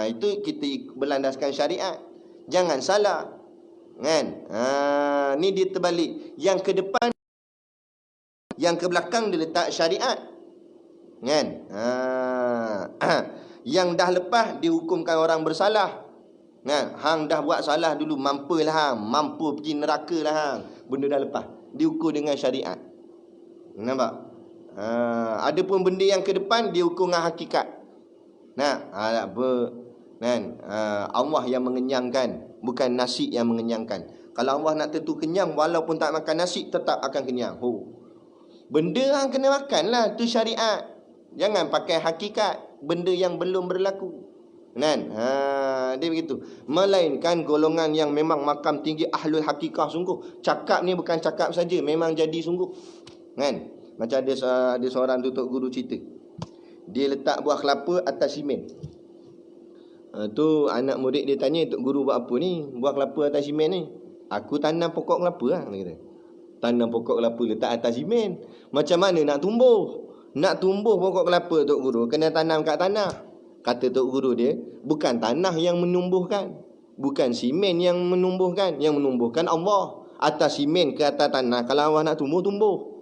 Itu kita berlandaskan syariat. Jangan salah. Kan? Ni dia terbalik. Yang ke depan, yang ke belakang dia letak syariat. Kan? Yang dah lepas dihukumkan orang bersalah. Kan? Hang dah buat salah dulu, mampulah hang, mampu pergi neraka lah hang. Benda dah lepas, diukur dengan syariat. Nampak? Ada pun benda yang ke depan diukur dengan hakikat. Apa? Kan? Allah yang mengenyangkan, bukan nasi yang mengenyangkan. Kalau Allah nak tentu kenyang, walaupun tak makan nasi tetap akan kenyang. Benda hang kena makan lah, tu syariat. Jangan pakai hakikat benda yang belum berlaku. Kan? Dia begitu. Melainkan golongan yang memang makam tinggi ahlul hakikah sungguh. Cakap ni bukan cakap saja, memang jadi sungguh. Kan? Macam ada seorang tu tok guru cerita. Dia letak buah kelapa atas simen. Tu anak murid dia tanya, tok guru buat apa ni? Buah kelapa atas simen ni. Aku tanam pokok kelapa lah, dia kata. Tanam pokok kelapa letak atas simen. Macam mana nak tumbuh? Nak tumbuh pokok kelapa, tok guru, kena tanam kat tanah. Kata tok guru dia, bukan tanah yang menumbuhkan, bukan simen yang menumbuhkan. Yang menumbuhkan Allah. Atas simen ke atas tanah, kalau Allah nak tumbuh, tumbuh.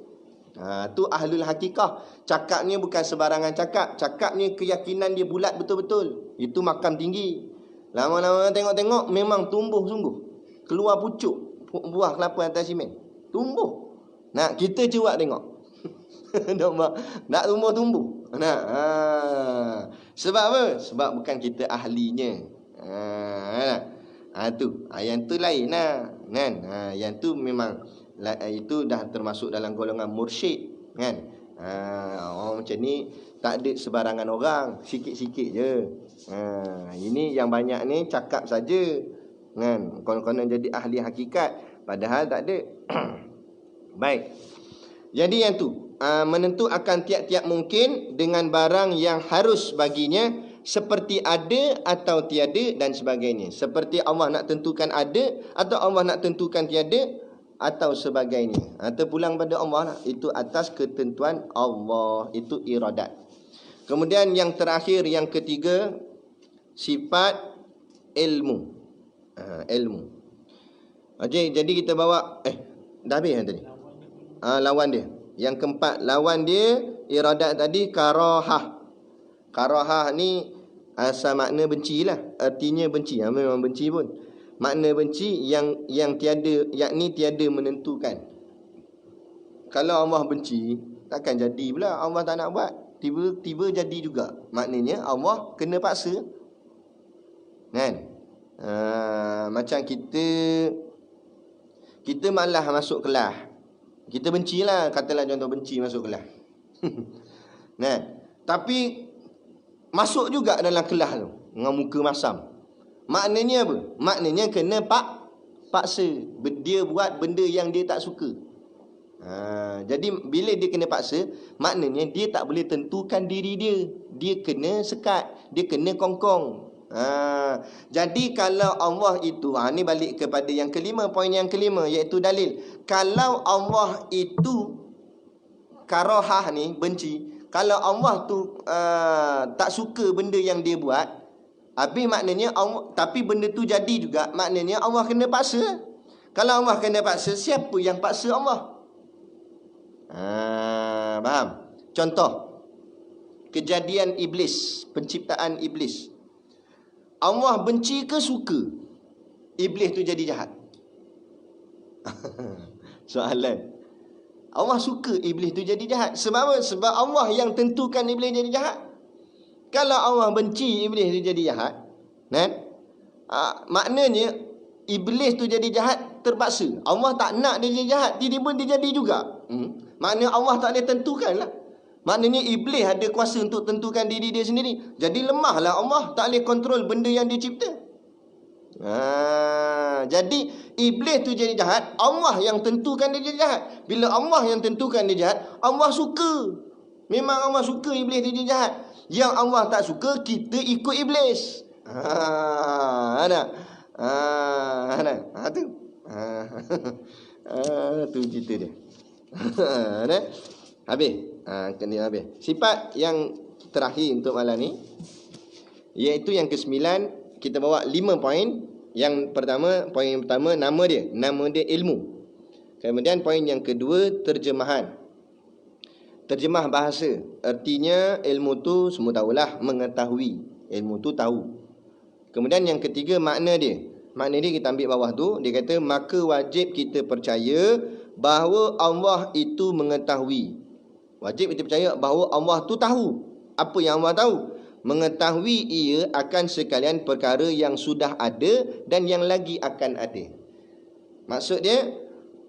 Tu ahlul hakikah. Cakapnya bukan sebarangan cakap. Cakapnya keyakinan dia bulat betul-betul. Itu makam tinggi. Lama-lama tengok-tengok memang tumbuh sungguh. Keluar pucuk buah kelapa atas simen. Tumbuh. Nak kita cuba tengok. Nak tumbuh-tumbuh. Sebab apa? Sebab bukan kita ahlinya. Tu. Yang tu lain lah. Kan? Yang tu memang itu dah termasuk dalam golongan mursyid. Kan? Orang macam ni tak ada sebarangan orang. Sikit-sikit je. Ini yang banyak ni cakap saja. Kan? Konon-konon jadi ahli hakikat, padahal tak ada. Baik. Jadi yang tu, menentu akan tiap-tiap mungkin dengan barang yang harus baginya, seperti ada atau tiada dan sebagainya. Seperti Allah nak tentukan ada atau Allah nak tentukan tiada atau sebagainya. Terpulang pada Allah lah. Itu atas ketentuan Allah. Itu iradat. Kemudian yang terakhir, yang ketiga, sifat ilmu. Ilmu. Okay, jadi kita bawa dah habis kan tadi? Lawan dia. Yang keempat, lawan dia iradat tadi karahah. Karahah ni asal makna benci lah. Artinya benci. Memang benci pun. Makna benci yang tiada, yakni tiada menentukan. Kalau Allah benci, takkan jadi pula. Allah tak nak buat, tiba-tiba jadi juga. Maknanya Allah kena paksa. Kan? Macam kita malas masuk kelas. Kita bencilah, katalah contoh benci masuk kelas. Nah, tapi masuk juga dalam kelas tu dengan muka masam. Maknanya apa? Maknanya kena paksa. Dia buat benda yang dia tak suka. Jadi bila dia kena paksa, maknanya dia tak boleh tentukan diri dia. Dia kena sekat, dia kena kongkong. Jadi kalau Allah itu, ni balik kepada yang kelima, poin yang kelima, iaitu dalil. Kalau Allah itu karahah ni, benci. Kalau Allah tu tak suka benda yang dia buat, habis maknanya Allah, tapi benda tu jadi juga, maknanya Allah kena paksa. Kalau Allah kena paksa, siapa yang paksa Allah? Faham? Contoh kejadian iblis, penciptaan iblis. Allah benci ke suka iblis tu jadi jahat? Soalan. Allah suka iblis tu jadi jahat. Sebab apa? Sebab Allah yang tentukan iblis jadi jahat. Kalau Allah benci iblis tu jadi jahat, kan? Maknanya iblis tu jadi jahat terpaksa. Allah tak nak dia jadi jahat, tiba-tiba dia jadi juga. Maknanya Allah tak boleh tentukan lah. Maknanya iblis ada kuasa untuk tentukan diri dia sendiri. Jadi lemahlah Allah, tak boleh kontrol benda yang dia cipta. Jadi iblis tu jadi jahat, Allah yang tentukan dia jadi jahat. Bila Allah yang tentukan dia jahat, Allah suka. Memang Allah suka iblis tu jadi jahat. Yang Allah tak suka, kita ikut iblis. Tu cerita dia. Habis. Kena habis. Sifat yang terakhir untuk malam ni, iaitu yang ke-9. Kita bawa 5 poin. Yang pertama, poin yang pertama, nama dia. Nama dia ilmu. Kemudian poin yang kedua, terjemahan. Terjemah bahasa. Artinya ilmu tu semua tahulah, mengetahui. Ilmu tu tahu. Kemudian yang ketiga, makna dia. Makna dia kita ambil bawah tu. Dia kata, maka wajib kita percaya bahawa Allah itu mengetahui. Wajib kita percaya bahawa Allah tu tahu. Apa yang Allah tahu? Mengetahui ia akan sekalian perkara yang sudah ada dan yang lagi akan ada. Maksud dia,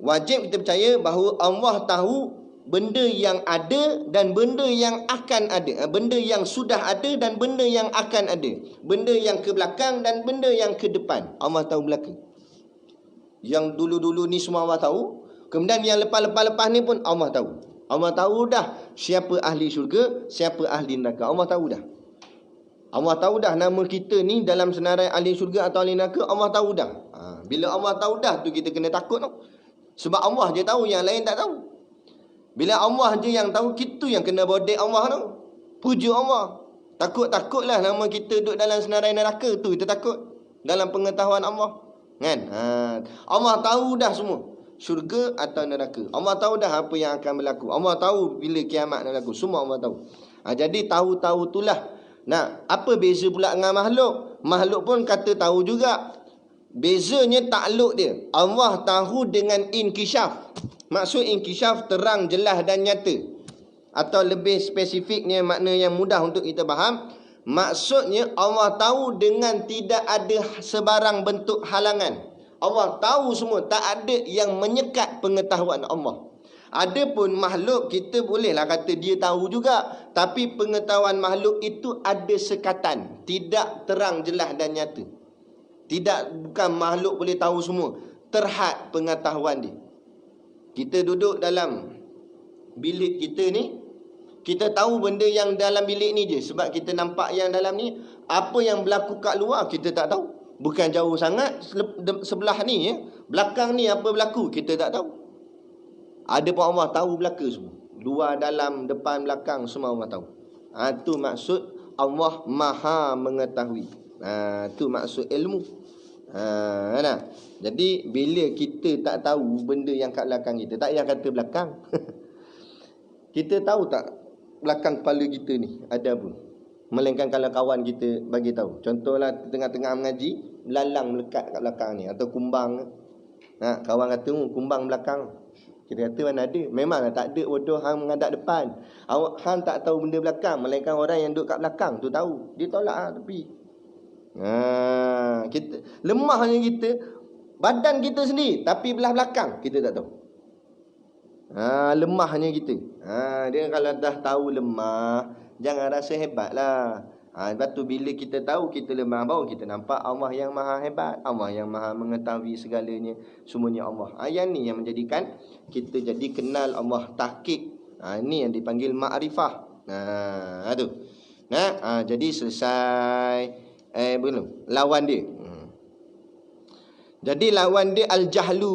wajib kita percaya bahawa Allah tahu benda yang ada dan benda yang akan ada. Benda yang sudah ada dan benda yang akan ada. Benda yang ke belakang dan benda yang ke depan. Allah tahu belaka. Yang dulu-dulu ni semua Allah tahu. Kemudian yang lepas-lepas ni pun Allah tahu. Allah tahu dah siapa ahli syurga, siapa ahli neraka. Allah tahu dah. Allah tahu dah nama kita ni dalam senarai ahli syurga atau ahli neraka. Allah tahu dah. Bila Allah tahu dah tu kita kena takut tau. Sebab Allah je tahu, yang lain tak tahu. Bila Allah je yang tahu, kita yang kena bodek Allah tu. Puja Allah. Takut-takutlah nama kita duduk dalam senarai neraka tu. Kita takut dalam pengetahuan Allah. Kan? Allah tahu dah semua. Syurga atau neraka. Allah tahu dah apa yang akan berlaku. Allah tahu bila kiamat nak berlaku. Semua Allah tahu. Jadi tahu-tahu itulah. Nah, apa beza pula dengan makhluk? Makhluk pun kata tahu juga. Bezanya takluk dia. Allah tahu dengan inkishaf. Maksud inkishaf terang, jelas dan nyata. Atau lebih spesifiknya makna yang mudah untuk kita faham. Maksudnya Allah tahu dengan tidak ada sebarang bentuk halangan. Allah tahu semua. Tak ada yang menyekat pengetahuan Allah. Adapun makhluk kita bolehlah kata dia tahu juga. Tapi pengetahuan makhluk itu ada sekatan. Tidak terang, jelas dan nyata. Bukan makhluk boleh tahu semua. Terhad pengetahuan dia. Kita duduk dalam bilik kita ni, kita tahu benda yang dalam bilik ni je. Sebab kita nampak yang dalam ni. Apa yang berlaku kat luar kita tak tahu. Bukan jauh sangat sebelah ni ya. Belakang ni apa berlaku kita tak tahu. Ada pun Allah tahu belaka semua. Luar, dalam, depan, belakang semua Allah tahu. Itu maksud Allah Maha mengetahui. Itu maksud ilmu. Nah. Jadi bila kita tak tahu benda yang kat belakang kita, tak payah kata belakang. Kita tahu tak belakang kepala kita ni ada apa? Melainkan kalau kawan kita bagi tahu. Contohlah tengah-tengah mengaji, lalang melekat kat belakang ni atau kumbang. Kawan kata kumbang belakang. Kita kata mana ada? Memanglah tak ada, bodoh, hang menghadap depan. Hang tak tahu benda belakang, melainkan orang yang duduk kat belakang tu tahu. Dia tolak tepi. Kita lemahnya kita, badan kita sendiri tapi belah belakang kita tak tahu. Lemahnya kita. Dia kalau dah tahu lemah, jangan rasa hebatlah. Lepas tu bila kita tahu kita lemah, baru kita nampak Allah yang maha hebat, Allah yang maha mengetahui segalanya, semuanya Allah. Yang ni yang menjadikan kita jadi kenal Allah, tahqiq. Ini yang dipanggil ma'rifah. Tu. Jadi selesai. Belum. Lawan dia. Jadi lawan dia al-jahlu.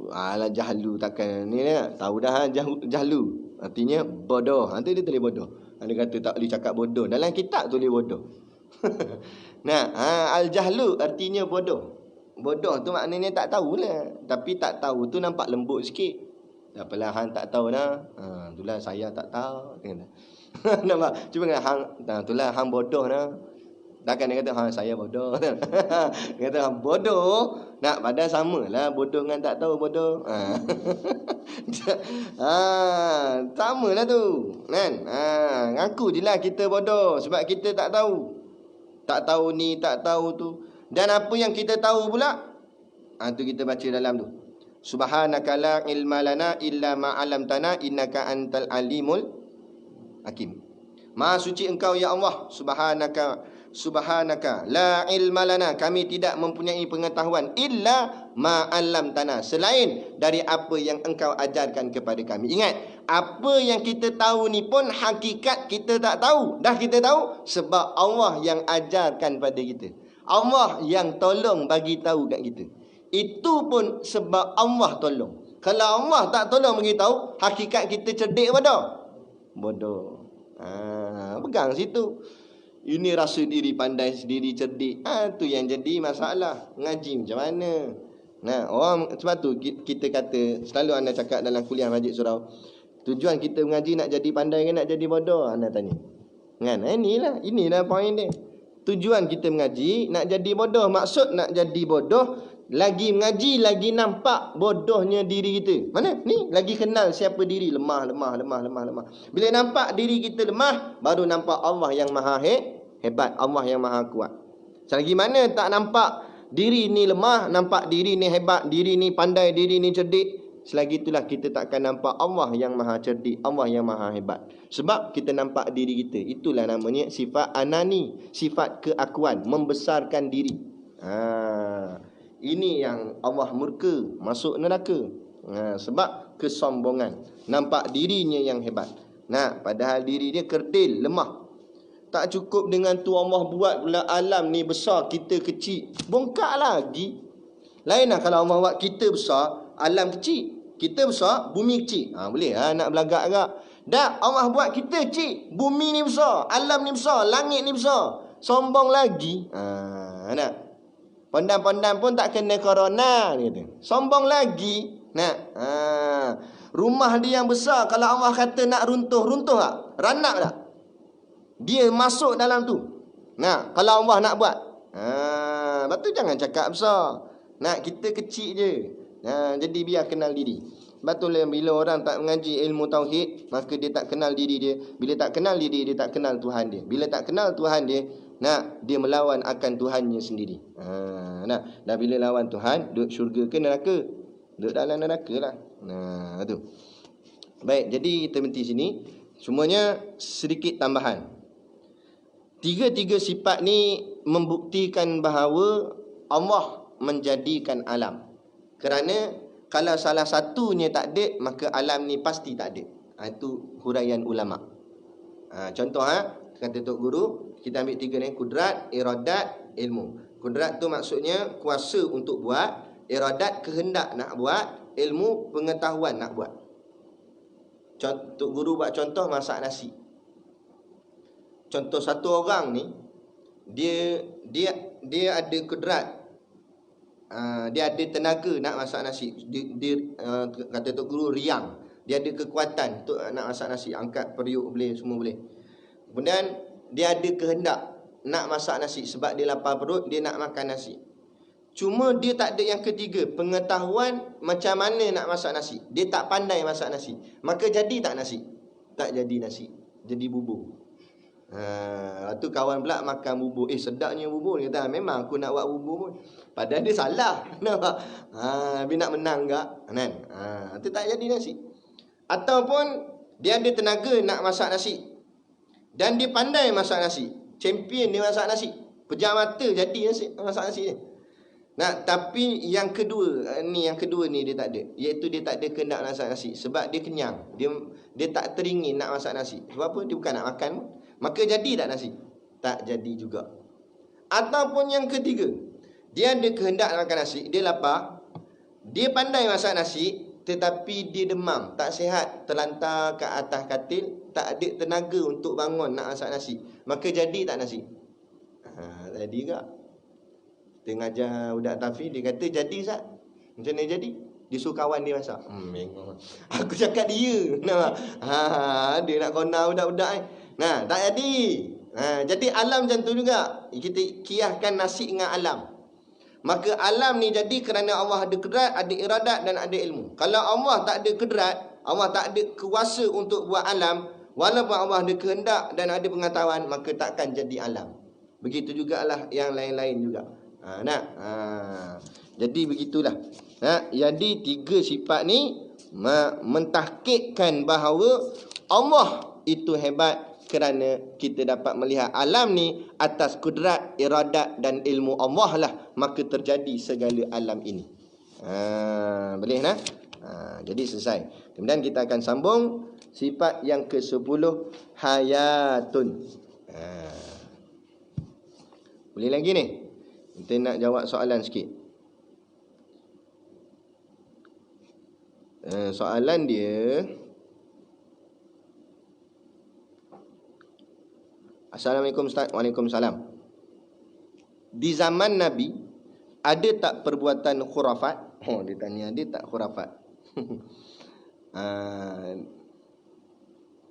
Al-jahlu takkan ni tahu dah jahlu. Artinya bodoh. Nanti dia tulis bodoh. Dia kata tak boleh cakap bodoh. Dalam kitab tulis bodoh. Al-jahlu artinya bodoh. Bodoh tu maknanya tak tahulah. Tapi tak tahu tu nampak lembut sikit. Tak apalah hang tak tahu dah. Itulah saya tak tahu. Nampak? Cuba kata hang, itulah hang bodoh dah. Takkan dia kata saya bodoh. Dia kata hang bodoh. Nak padahal samalah bodoh dengan tak tahu bodoh. Samalah tu. Kan? Ngaku je lah kita bodoh sebab kita tak tahu. Tak tahu ni, tak tahu tu. Dan apa yang kita tahu pula? Tu kita baca dalam tu. Subhanaka la ilma lana illa ma 'allamtana innaka antal alimul hakim. Maha suci engkau ya Allah. Subhanaka la ilma lana, kami tidak mempunyai pengetahuan illa ma 'allamtana, selain dari apa yang engkau ajarkan kepada kami. Ingat, apa yang kita tahu ni pun hakikat kita tak tahu. Dah kita tahu sebab Allah yang ajarkan pada kita. Allah yang tolong bagi tahu kat kita. Itu pun sebab Allah tolong. Kalau Allah tak tolong bagi tahu, hakikat kita cerdik bodoh. Pegang situ. Ini rasa diri pandai sendiri, cerdik. Tu yang jadi masalah. Ngaji macam mana? Orang sebab tu kita kata, selalu anda cakap dalam kuliah Majid Surau, tujuan kita mengaji nak jadi pandai ke nak jadi bodoh? Anda tanya. Kan? Inilah poin dia. Tujuan kita mengaji nak jadi bodoh. Maksud nak jadi bodoh, lagi mengaji lagi nampak bodohnya diri kita. Mana? Ni lagi kenal siapa diri lemah. Bila nampak diri kita lemah, baru nampak Allah yang maha hebat, Allah yang maha kuat. Selagi mana tak nampak diri ni lemah, nampak diri ni hebat, diri ni pandai, diri ni cerdik, selagi itulah kita tak akan nampak Allah yang maha cerdik, Allah yang maha hebat. Sebab kita nampak diri kita. Itulah namanya sifat anani, sifat keakuan, membesarkan diri. Ini yang Allah murka, masuk neraka. Sebab kesombongan, nampak dirinya yang hebat. Padahal diri dia kerdil, lemah. Tak cukup dengan tu Allah buat pula alam ni besar, kita kecil. Bongkak lagi. Lainlah kalau Allah buat kita besar, alam kecil. Kita besar, bumi kecil. Boleh nak belagak agak. Dah Allah buat kita kecil, bumi ni besar, alam ni besar, langit ni besar. Sombong lagi. Nak. Pandang-pandang pun tak kena corona ni kata. Sombong lagi. Rumah dia yang besar, kalau Allah kata nak runtuh, runtuh tak? Ranak tak? Dia masuk dalam tu. Kalau Allah nak buat. Lepas tu jangan cakap besar. Kita kecil je. Jadi biar kenal diri. Betul lah, bila orang tak mengaji ilmu tauhid, maka dia tak kenal diri dia. Bila tak kenal diri dia, tak kenal Tuhan dia. Bila tak kenal Tuhan dia, dia melawan akan Tuhannya sendiri. Dah bila lawan Tuhan, duduk syurga ke neraka? Duduk dalam neraka lah. Tu. Baik, jadi kita berhenti sini. Semuanya sedikit tambahan. Tiga-tiga sifat ni membuktikan bahawa Allah menjadikan alam. Kerana kalau salah satunya tak ada, maka alam ni pasti tak ada. Itu huraian ulama. Contoh kata Tok Guru, kita ambil tiga ni, kudrat, iradat, ilmu. Kudrat tu maksudnya kuasa untuk buat, iradat kehendak nak buat, ilmu pengetahuan nak buat. Tok Guru buat contoh masak nasi. Contoh satu orang ni, dia ada kudrat, dia ada tenaga nak masak nasi. Dia kata Tok Guru riang, dia ada kekuatan untuk nak masak nasi, angkat periuk boleh, semua boleh. Kemudian dia ada kehendak nak masak nasi sebab dia lapar perut, dia nak makan nasi. Cuma dia tak ada yang ketiga, pengetahuan macam mana nak masak nasi. Dia tak pandai masak nasi. Maka jadi tak nasi? Tak jadi nasi, jadi bubur. Tu kawan pula makan bubur. Sedapnya bubur. Dia kata memang aku nak buat bubur pun. Padahal dia salah. Nampak? Dia nak menang tak? Tu tak jadi nasi. Ataupun dia ada tenaga nak masak nasi, dan dia pandai masak nasi, champion dia masak nasi, pejam mata jadi nasi, masak nasi dia. Tapi yang kedua ni dia tak ada, iaitu dia tak ada kehendak masak nasi. Sebab dia kenyang, dia tak teringin nak masak nasi. Sebab apa? Dia bukan nak makan pun. Maka jadi tak nasi? Tak jadi juga. Ataupun yang ketiga, dia ada kehendak nak makan nasi, dia lapar, dia pandai masak nasi, tetapi dia demam, tak sihat, terlantar ke atas katil, tak ada tenaga untuk bangun nak masak nasi. Maka jadi tak nasi? Jadi tak? Kita ngajar budak tafi, dia kata jadi Ustaz. Macam mana jadi? Dia suruh kawan dia masak. Aku cakap dia. Dia nak kona budak-budak ni. Tak jadi. Jadi alam macam tu juga. Kita kiaskan nasi dengan alam. Maka alam ni jadi kerana Allah ada kedrat, ada iradat dan ada ilmu. Kalau Allah tak ada kedrat, Allah tak ada kuasa untuk buat alam, walaupun Allah ada kehendak dan ada pengetahuan, maka takkan jadi alam. Begitu jugalah yang lain-lain juga. Jadi begitulah. Jadi tiga sifat ni mentahkikkan bahawa Allah itu hebat, kerana kita dapat melihat alam ni atas kudrat, iradat dan ilmu Allah lah, maka terjadi segala alam ini. Boleh nah? Jadi selesai. Kemudian kita akan sambung sifat yang ke-10, hayatun. Boleh lagi ni? Kita nak jawab soalan sikit. Soalan dia, Assalamualaikum Ustaz. Waalaikumsalam. Di zaman Nabi, ada tak perbuatan khurafat? Dia tanya, ada tak khurafat?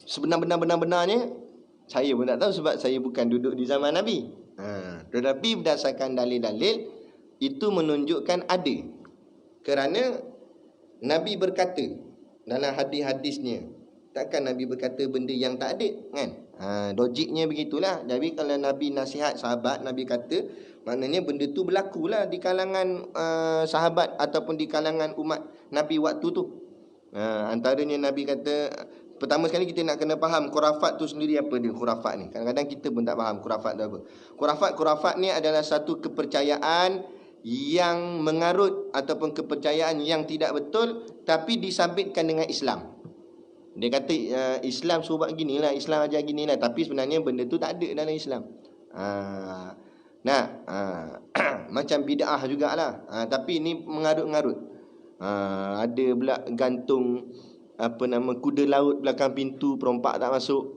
Sebenar-benarnya saya pun tak tahu, sebab saya bukan duduk di zaman Nabi. Tetapi berdasarkan dalil-dalil, itu menunjukkan ada. Kerana Nabi berkata dalam hadis-hadisnya, takkan Nabi berkata benda yang tak ada, kan? Logiknya begitulah. Jadi kalau Nabi nasihat sahabat, Nabi kata, maknanya benda tu berlakulah di kalangan sahabat ataupun di kalangan umat Nabi waktu tu. Antaranya Nabi kata, pertama sekali kita nak kena faham khurafat tu sendiri apa dia khurafat ni. Kadang-kadang kita pun tak faham khurafat tu apa. Khurafat ni adalah satu kepercayaan yang mengarut ataupun kepercayaan yang tidak betul tapi disabitkan dengan Islam. Dia kata Islam suruh buat ginilah, Islam ajar ginilah, tapi sebenarnya benda tu tak ada dalam Islam. Macam bid'ah jugalah. Tapi ini mengarut-ngarut. Ada pula gantung kuda laut belakang pintu, perompak tak masuk.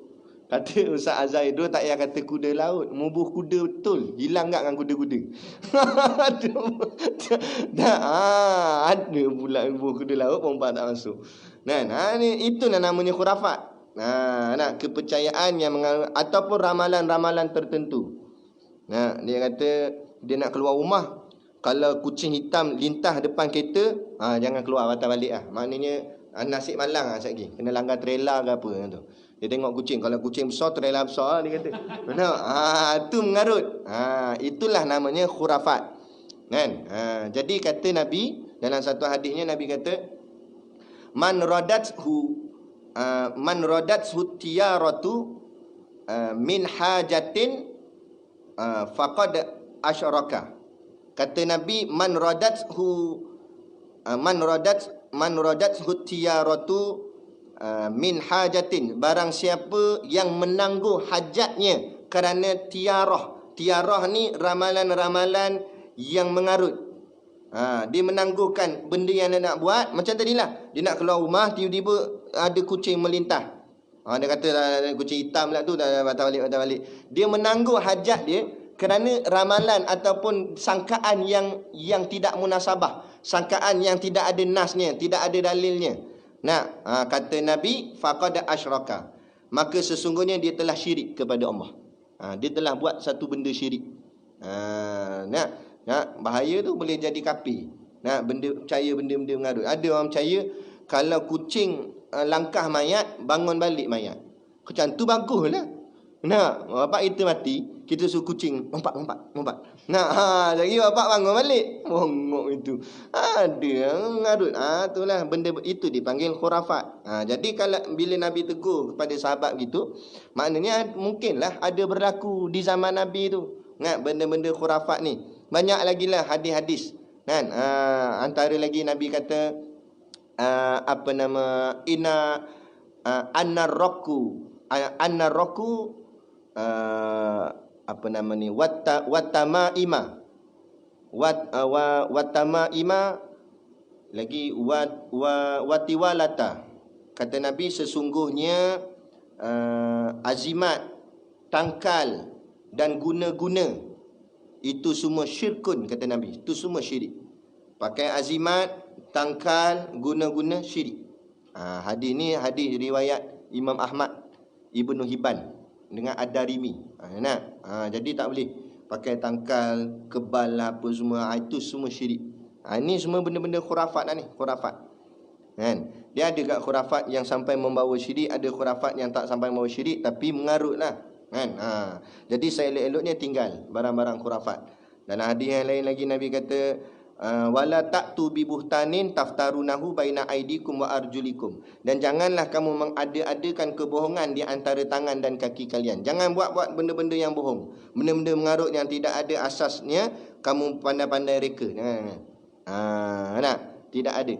Kata Ustaz Azhaidul, tak payah kata kuda laut, mubuh kuda betul, hilang tak dengan kuda-kuda. Ada pula mubuh kuda laut, perompak tak masuk. Itulah namanya khurafat. Kepercayaan yang ataupun ramalan-ramalan tertentu. Dia kata dia nak keluar rumah, kalau kucing hitam lintas depan kereta, jangan keluar, batal balik lah. Maknanya nasib malang lah sekejap lagi, kena langgar trailer ke apa tu. Dia tengok kucing, kalau kucing besar, trailer besar, dia kata. Itu mengarut. Itulah namanya khurafat. Kan? Jadi kata Nabi dalam satu hadisnya, Nabi kata, man radathu tiyaratu min hajatin faqad asyraka. Kata Nabi, man radathu tiyaratu min hajatin, barang siapa yang menangguh hajatnya kerana tiarah. Tiarah ni ramalan-ramalan yang mengarut. Dia menangguhkan benda yang dia nak buat. Macam tadilah, dia nak keluar rumah, tiba-tiba ada kucing melintas. Dia kata kucing hitam lah tu, batal balik. Dia menangguh hajat dia kerana ramalan ataupun sangkaan yang tidak munasabah, sangkaan yang tidak ada nasnya, tidak ada dalilnya. Kata Nabi, faqad asyraka, maka sesungguhnya dia telah syirik kepada Allah. Dia telah buat satu benda syirik. Bahaya tu, boleh jadi kafir. Percaya benda-benda mengarut. Ada orang percaya kalau kucing langkah mayat, bangun balik mayat. Macam tu baguslah. Bapak kita mati, kita suruh kucing lompat. Jadi bapak bangun balik, bongok itu. Ada ngarut. Itulah benda itu dipanggil khurafat. Jadi kalau bila Nabi tegur kepada sahabat gitu, maknanya mungkinlah ada berlaku di zaman Nabi tu. Benda-benda khurafat ni. Banyak lagi lah hadis-hadis. Antara lagi Nabi kata annarraku watamaima lagi watiwalata. Kata Nabi, sesungguhnya azimat, tangkal dan guna-guna itu semua syirkun. Kata Nabi, itu semua syirik. Pakai azimat, tangkal, guna-guna, syirik. Hadis ni hadis riwayat Imam Ahmad, Ibnu Hibban dengan Ad-Darimi. Jadi tak boleh pakai tangkal, kebal lah, apa semua. Itu semua syirik. Ini semua benda-benda khurafat lah ni. Khurafat. Dia ada kat khurafat yang sampai membawa syirik, ada khurafat yang tak sampai membawa syirik tapi mengarut lah. Jadi seelok-eloknya tinggal barang-barang khurafat. Dalam hadis yang lain lagi Nabi kata, wala ta'tu bi buhtanin taftarunahu baina aidikum wa arjulikum, dan janganlah kamu mengada-adakan kebohongan di antara tangan dan kaki kalian. Jangan buat-buat benda-benda yang bohong, benda-benda mengarut yang tidak ada asasnya, kamu pandai-pandai reka. Tidak ada.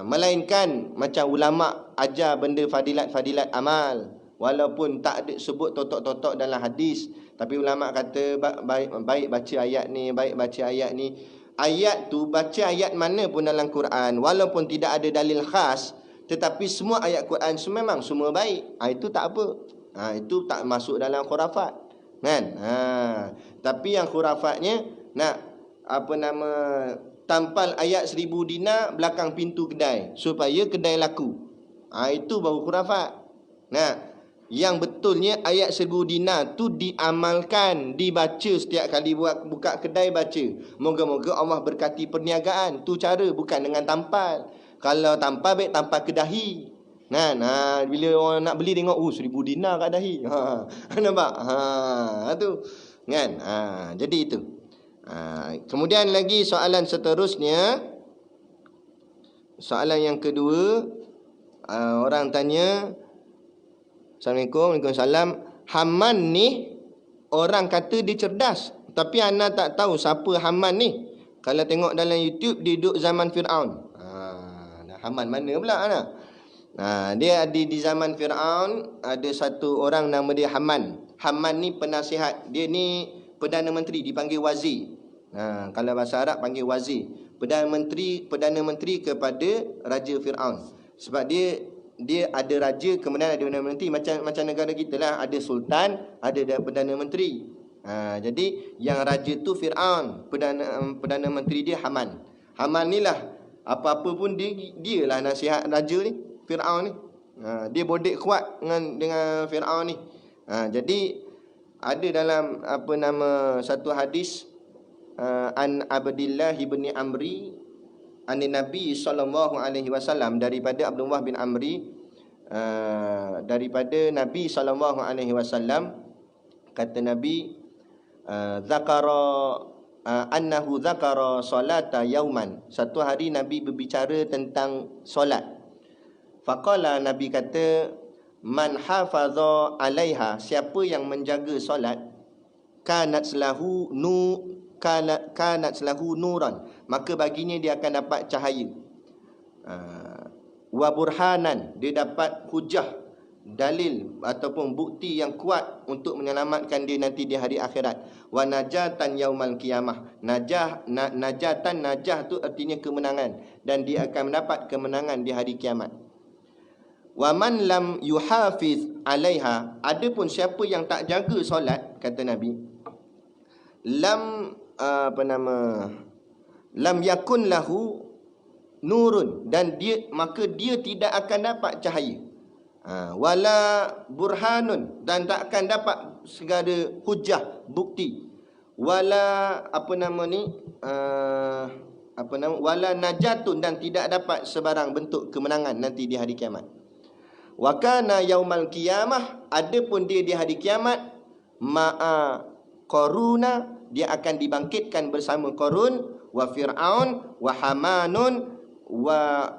Melainkan macam ulama ajar benda fadilat-fadilat amal, walaupun tak ada sebut totok-totok dalam hadis, tapi ulama kata baik baca ayat ni, baik baca ayat ni. Ayat tu, baca ayat mana pun dalam Quran, walaupun tidak ada dalil khas, tetapi semua ayat Quran memang semua baik. Itu tak apa. Itu tak masuk dalam khurafat. Tapi yang khurafatnya tampal ayat 1000 dinar belakang pintu kedai supaya kedai laku. Itu baru khurafat. Yang betulnya ayat 1000 dinar tu diamalkan, dibaca setiap kali buka kedai, baca. Moga-moga Allah berkati perniagaan. Tu cara, bukan dengan tampal. Kalau tampal, baik tampal ke dahi. Bila orang nak beli tengok 1000 dinar kat dahi. Nampak? Tu. Jadi itu. Kemudian lagi soalan seterusnya. Soalan yang kedua, Orang tanya, Assalamualaikum, Waalaikumsalam, Haman ni orang kata dia cerdas, tapi ana tak tahu siapa Haman ni. Kalau tengok dalam YouTube, dia duduk zaman Fir'aun. Haman mana pula ana? Dia ada di zaman Fir'aun, ada satu orang nama dia Haman. Haman ni penasihat. Dia ni Perdana Menteri, dipanggil wazir. Kalau bahasa Arab panggil wazir. Perdana Menteri kepada Raja Fir'aun. Sebab dia ada raja, kemudian ada Perdana Menteri. Macam negara kita lah, ada sultan, ada Perdana Menteri. Jadi yang raja tu Fir'aun, Perdana Menteri dia Haman. Haman ni lah, apa-apa pun dia lah nasihat raja ni, Fir'aun ni. Dia bodek kuat dengan Fir'aun ni. Jadi ada dalam satu hadis, an Abdillah bin Amri an Nabi sallallahu alaihi wasallam, daripada Abdullah bin Amri, daripada Nabi sallallahu alaihi wasallam, kata Nabi, annahu zakara salata yauman, satu hari Nabi berbicara tentang solat. Faqala, Nabi kata, man hafaza alaiha, siapa yang menjaga solat, kanat lahu nuran, maka baginya dia akan dapat cahaya. Wa burhanan, dia dapat hujah, dalil ataupun bukti yang kuat untuk menyelamatkan dia nanti di hari akhirat. Wa najatan yaumal qiyamah, najah tu artinya kemenangan, dan dia akan mendapat kemenangan di hari kiamat. Wa man lam yuhafiz alaiha, adapun siapa yang tak jaga solat, kata Nabi, lam yakun lahu nurun, dan maka dia tidak akan dapat cahaya. Wala burhanun, dan tak akan dapat segala hujah, bukti. Wala wala najatun, dan tidak dapat sebarang bentuk kemenangan nanti di hari kiamat. Wa kana yaumal qiyamah, adapun dia di hari kiamat, ma'a Qaruna, dia akan dibangkitkan bersama Qarun, wa Fir'aun, wa Hamanun, wa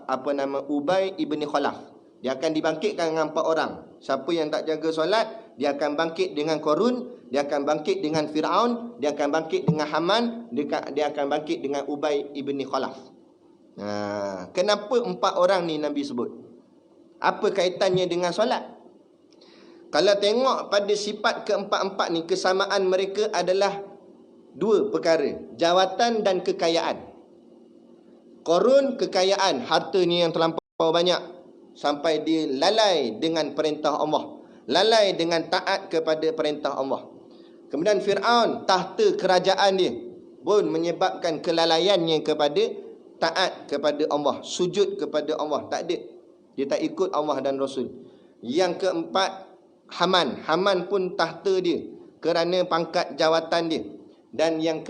Ubay ibni Khalaf. Dia akan dibangkitkan dengan 4 orang. Siapa yang tak jaga solat, dia akan bangkit dengan Qarun, dia akan bangkit dengan Fir'aun, dia akan bangkit dengan Haman, dia akan bangkit dengan Ubay ibni Khalaf. Kenapa 4 orang ni Nabi sebut? Apa kaitannya dengan solat? Kalau tengok pada sifat keempat-empat ni, kesamaan mereka adalah 2 perkara, jawatan dan kekayaan. Qarun kekayaan, hartanya yang terlampau banyak, sampai dia lalai dengan perintah Allah, lalai dengan taat kepada perintah Allah. Kemudian Fir'aun, tahta kerajaan dia pun menyebabkan kelalaiannya kepada taat kepada Allah, sujud kepada Allah, tak ada. Dia tak ikut Allah dan Rasul. Yang keempat, Haman pun tahta dia kerana pangkat jawatan dia. Dan yang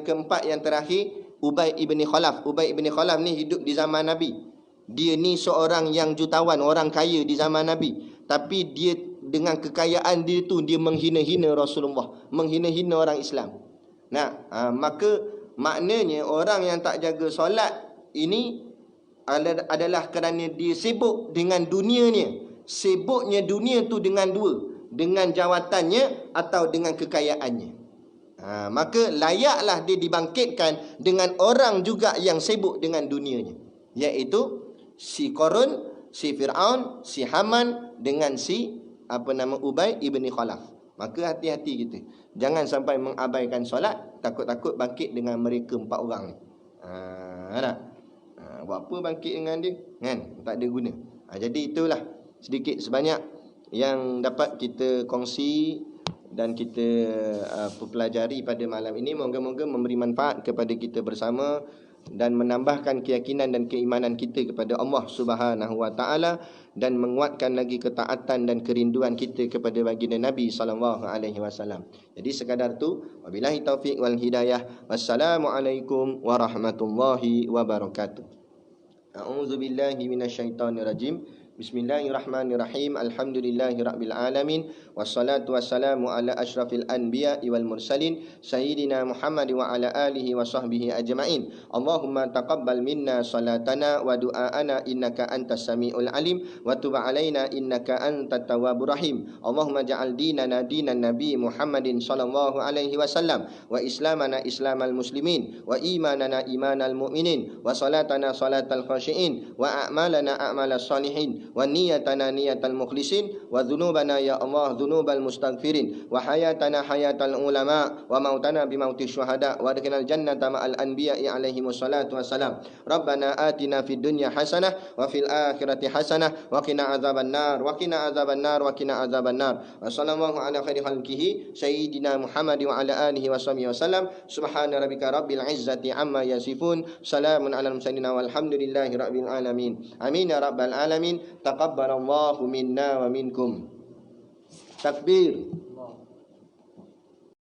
keempat, yang terakhir, Ubay ibni Khalaf. Ubay ibni Khalaf ni hidup di zaman Nabi. Dia ni seorang yang jutawan, orang kaya di zaman Nabi. Tapi dia dengan kekayaan dia tu, dia menghina-hina Rasulullah, menghina-hina orang Islam. Maka maknanya orang yang tak jaga solat ini adalah kerana dia sibuk dengan dunianya. Sibuknya dunia tu dengan 2, dengan jawatannya atau dengan kekayaannya. Maka layaklah dia dibangkitkan dengan orang juga yang sibuk dengan dunianya, iaitu si Qarun, si Fir'aun, si Haman, dengan si Ubay ibni Khalaf. Maka hati-hati kita, jangan sampai mengabaikan solat, takut-takut bangkit dengan mereka 4 orang ni. Buat apa bangkit dengan dia, kan? Tak ada guna. Jadi itulah sedikit sebanyak yang dapat kita kongsi dan kita pelajari pada malam ini. Moga-moga memberi manfaat kepada kita bersama dan menambahkan keyakinan dan keimanan kita kepada Allah Subhanahu wa taala, dan menguatkan lagi ketaatan dan kerinduan kita kepada baginda Nabi sallallahu alaihi wasallam. Jadi sekadar tu, wabillahi taufik wal hidayah. Wassalamualaikum warahmatullahi wabarakatuh. A'udzubillahi minasyaitonirrajim. Bismillahirrahmanirrahim. Alhamdulillahirabbil alamin. Wassalatu wassalamu ala asyrafil anbiya'i wal mursalin sayyidina Muhammad wa ala alihi wa sahbihi ajma'in. Allahumma taqabbal minna salatana wa du'aana innaka antas samiul alim wa tub alaina innaka antat tawwabur rahim. Allahumma ja'al dinana dinan nabi Muhammadin sallallahu alaihi wasallam wa islamana islamal muslimin wa imanana imanal mu'minin wa salatana salatal khashiin wa a'malana a'malas salihin wa niyatana niyatal mukhlisin wa dhunubana ya Allah dhunubal mustaghfirin wa hayatana hayatal ulama wa mautana bimautis syuhada wa adkhilal jannata ma'al anbiya'i alaihi wassalatu wassalam. Rabbana atina fid dunya hasanah wa fil akhirati hasanah wa qina adzaban nar wa qina adzaban nar wa qina adzaban nar. Wa sallallahu ala khairi khalqihi sayyidina Muhammad wa ala alihi washabihi wasallam. Subhana rabbika rabbil izzati amma yasifun. Salamun alal mursalin walhamdulillahi rabbil alamin. Amin ya rabbal alamin. Taqabbalallahu minna wa minkum. Takbir.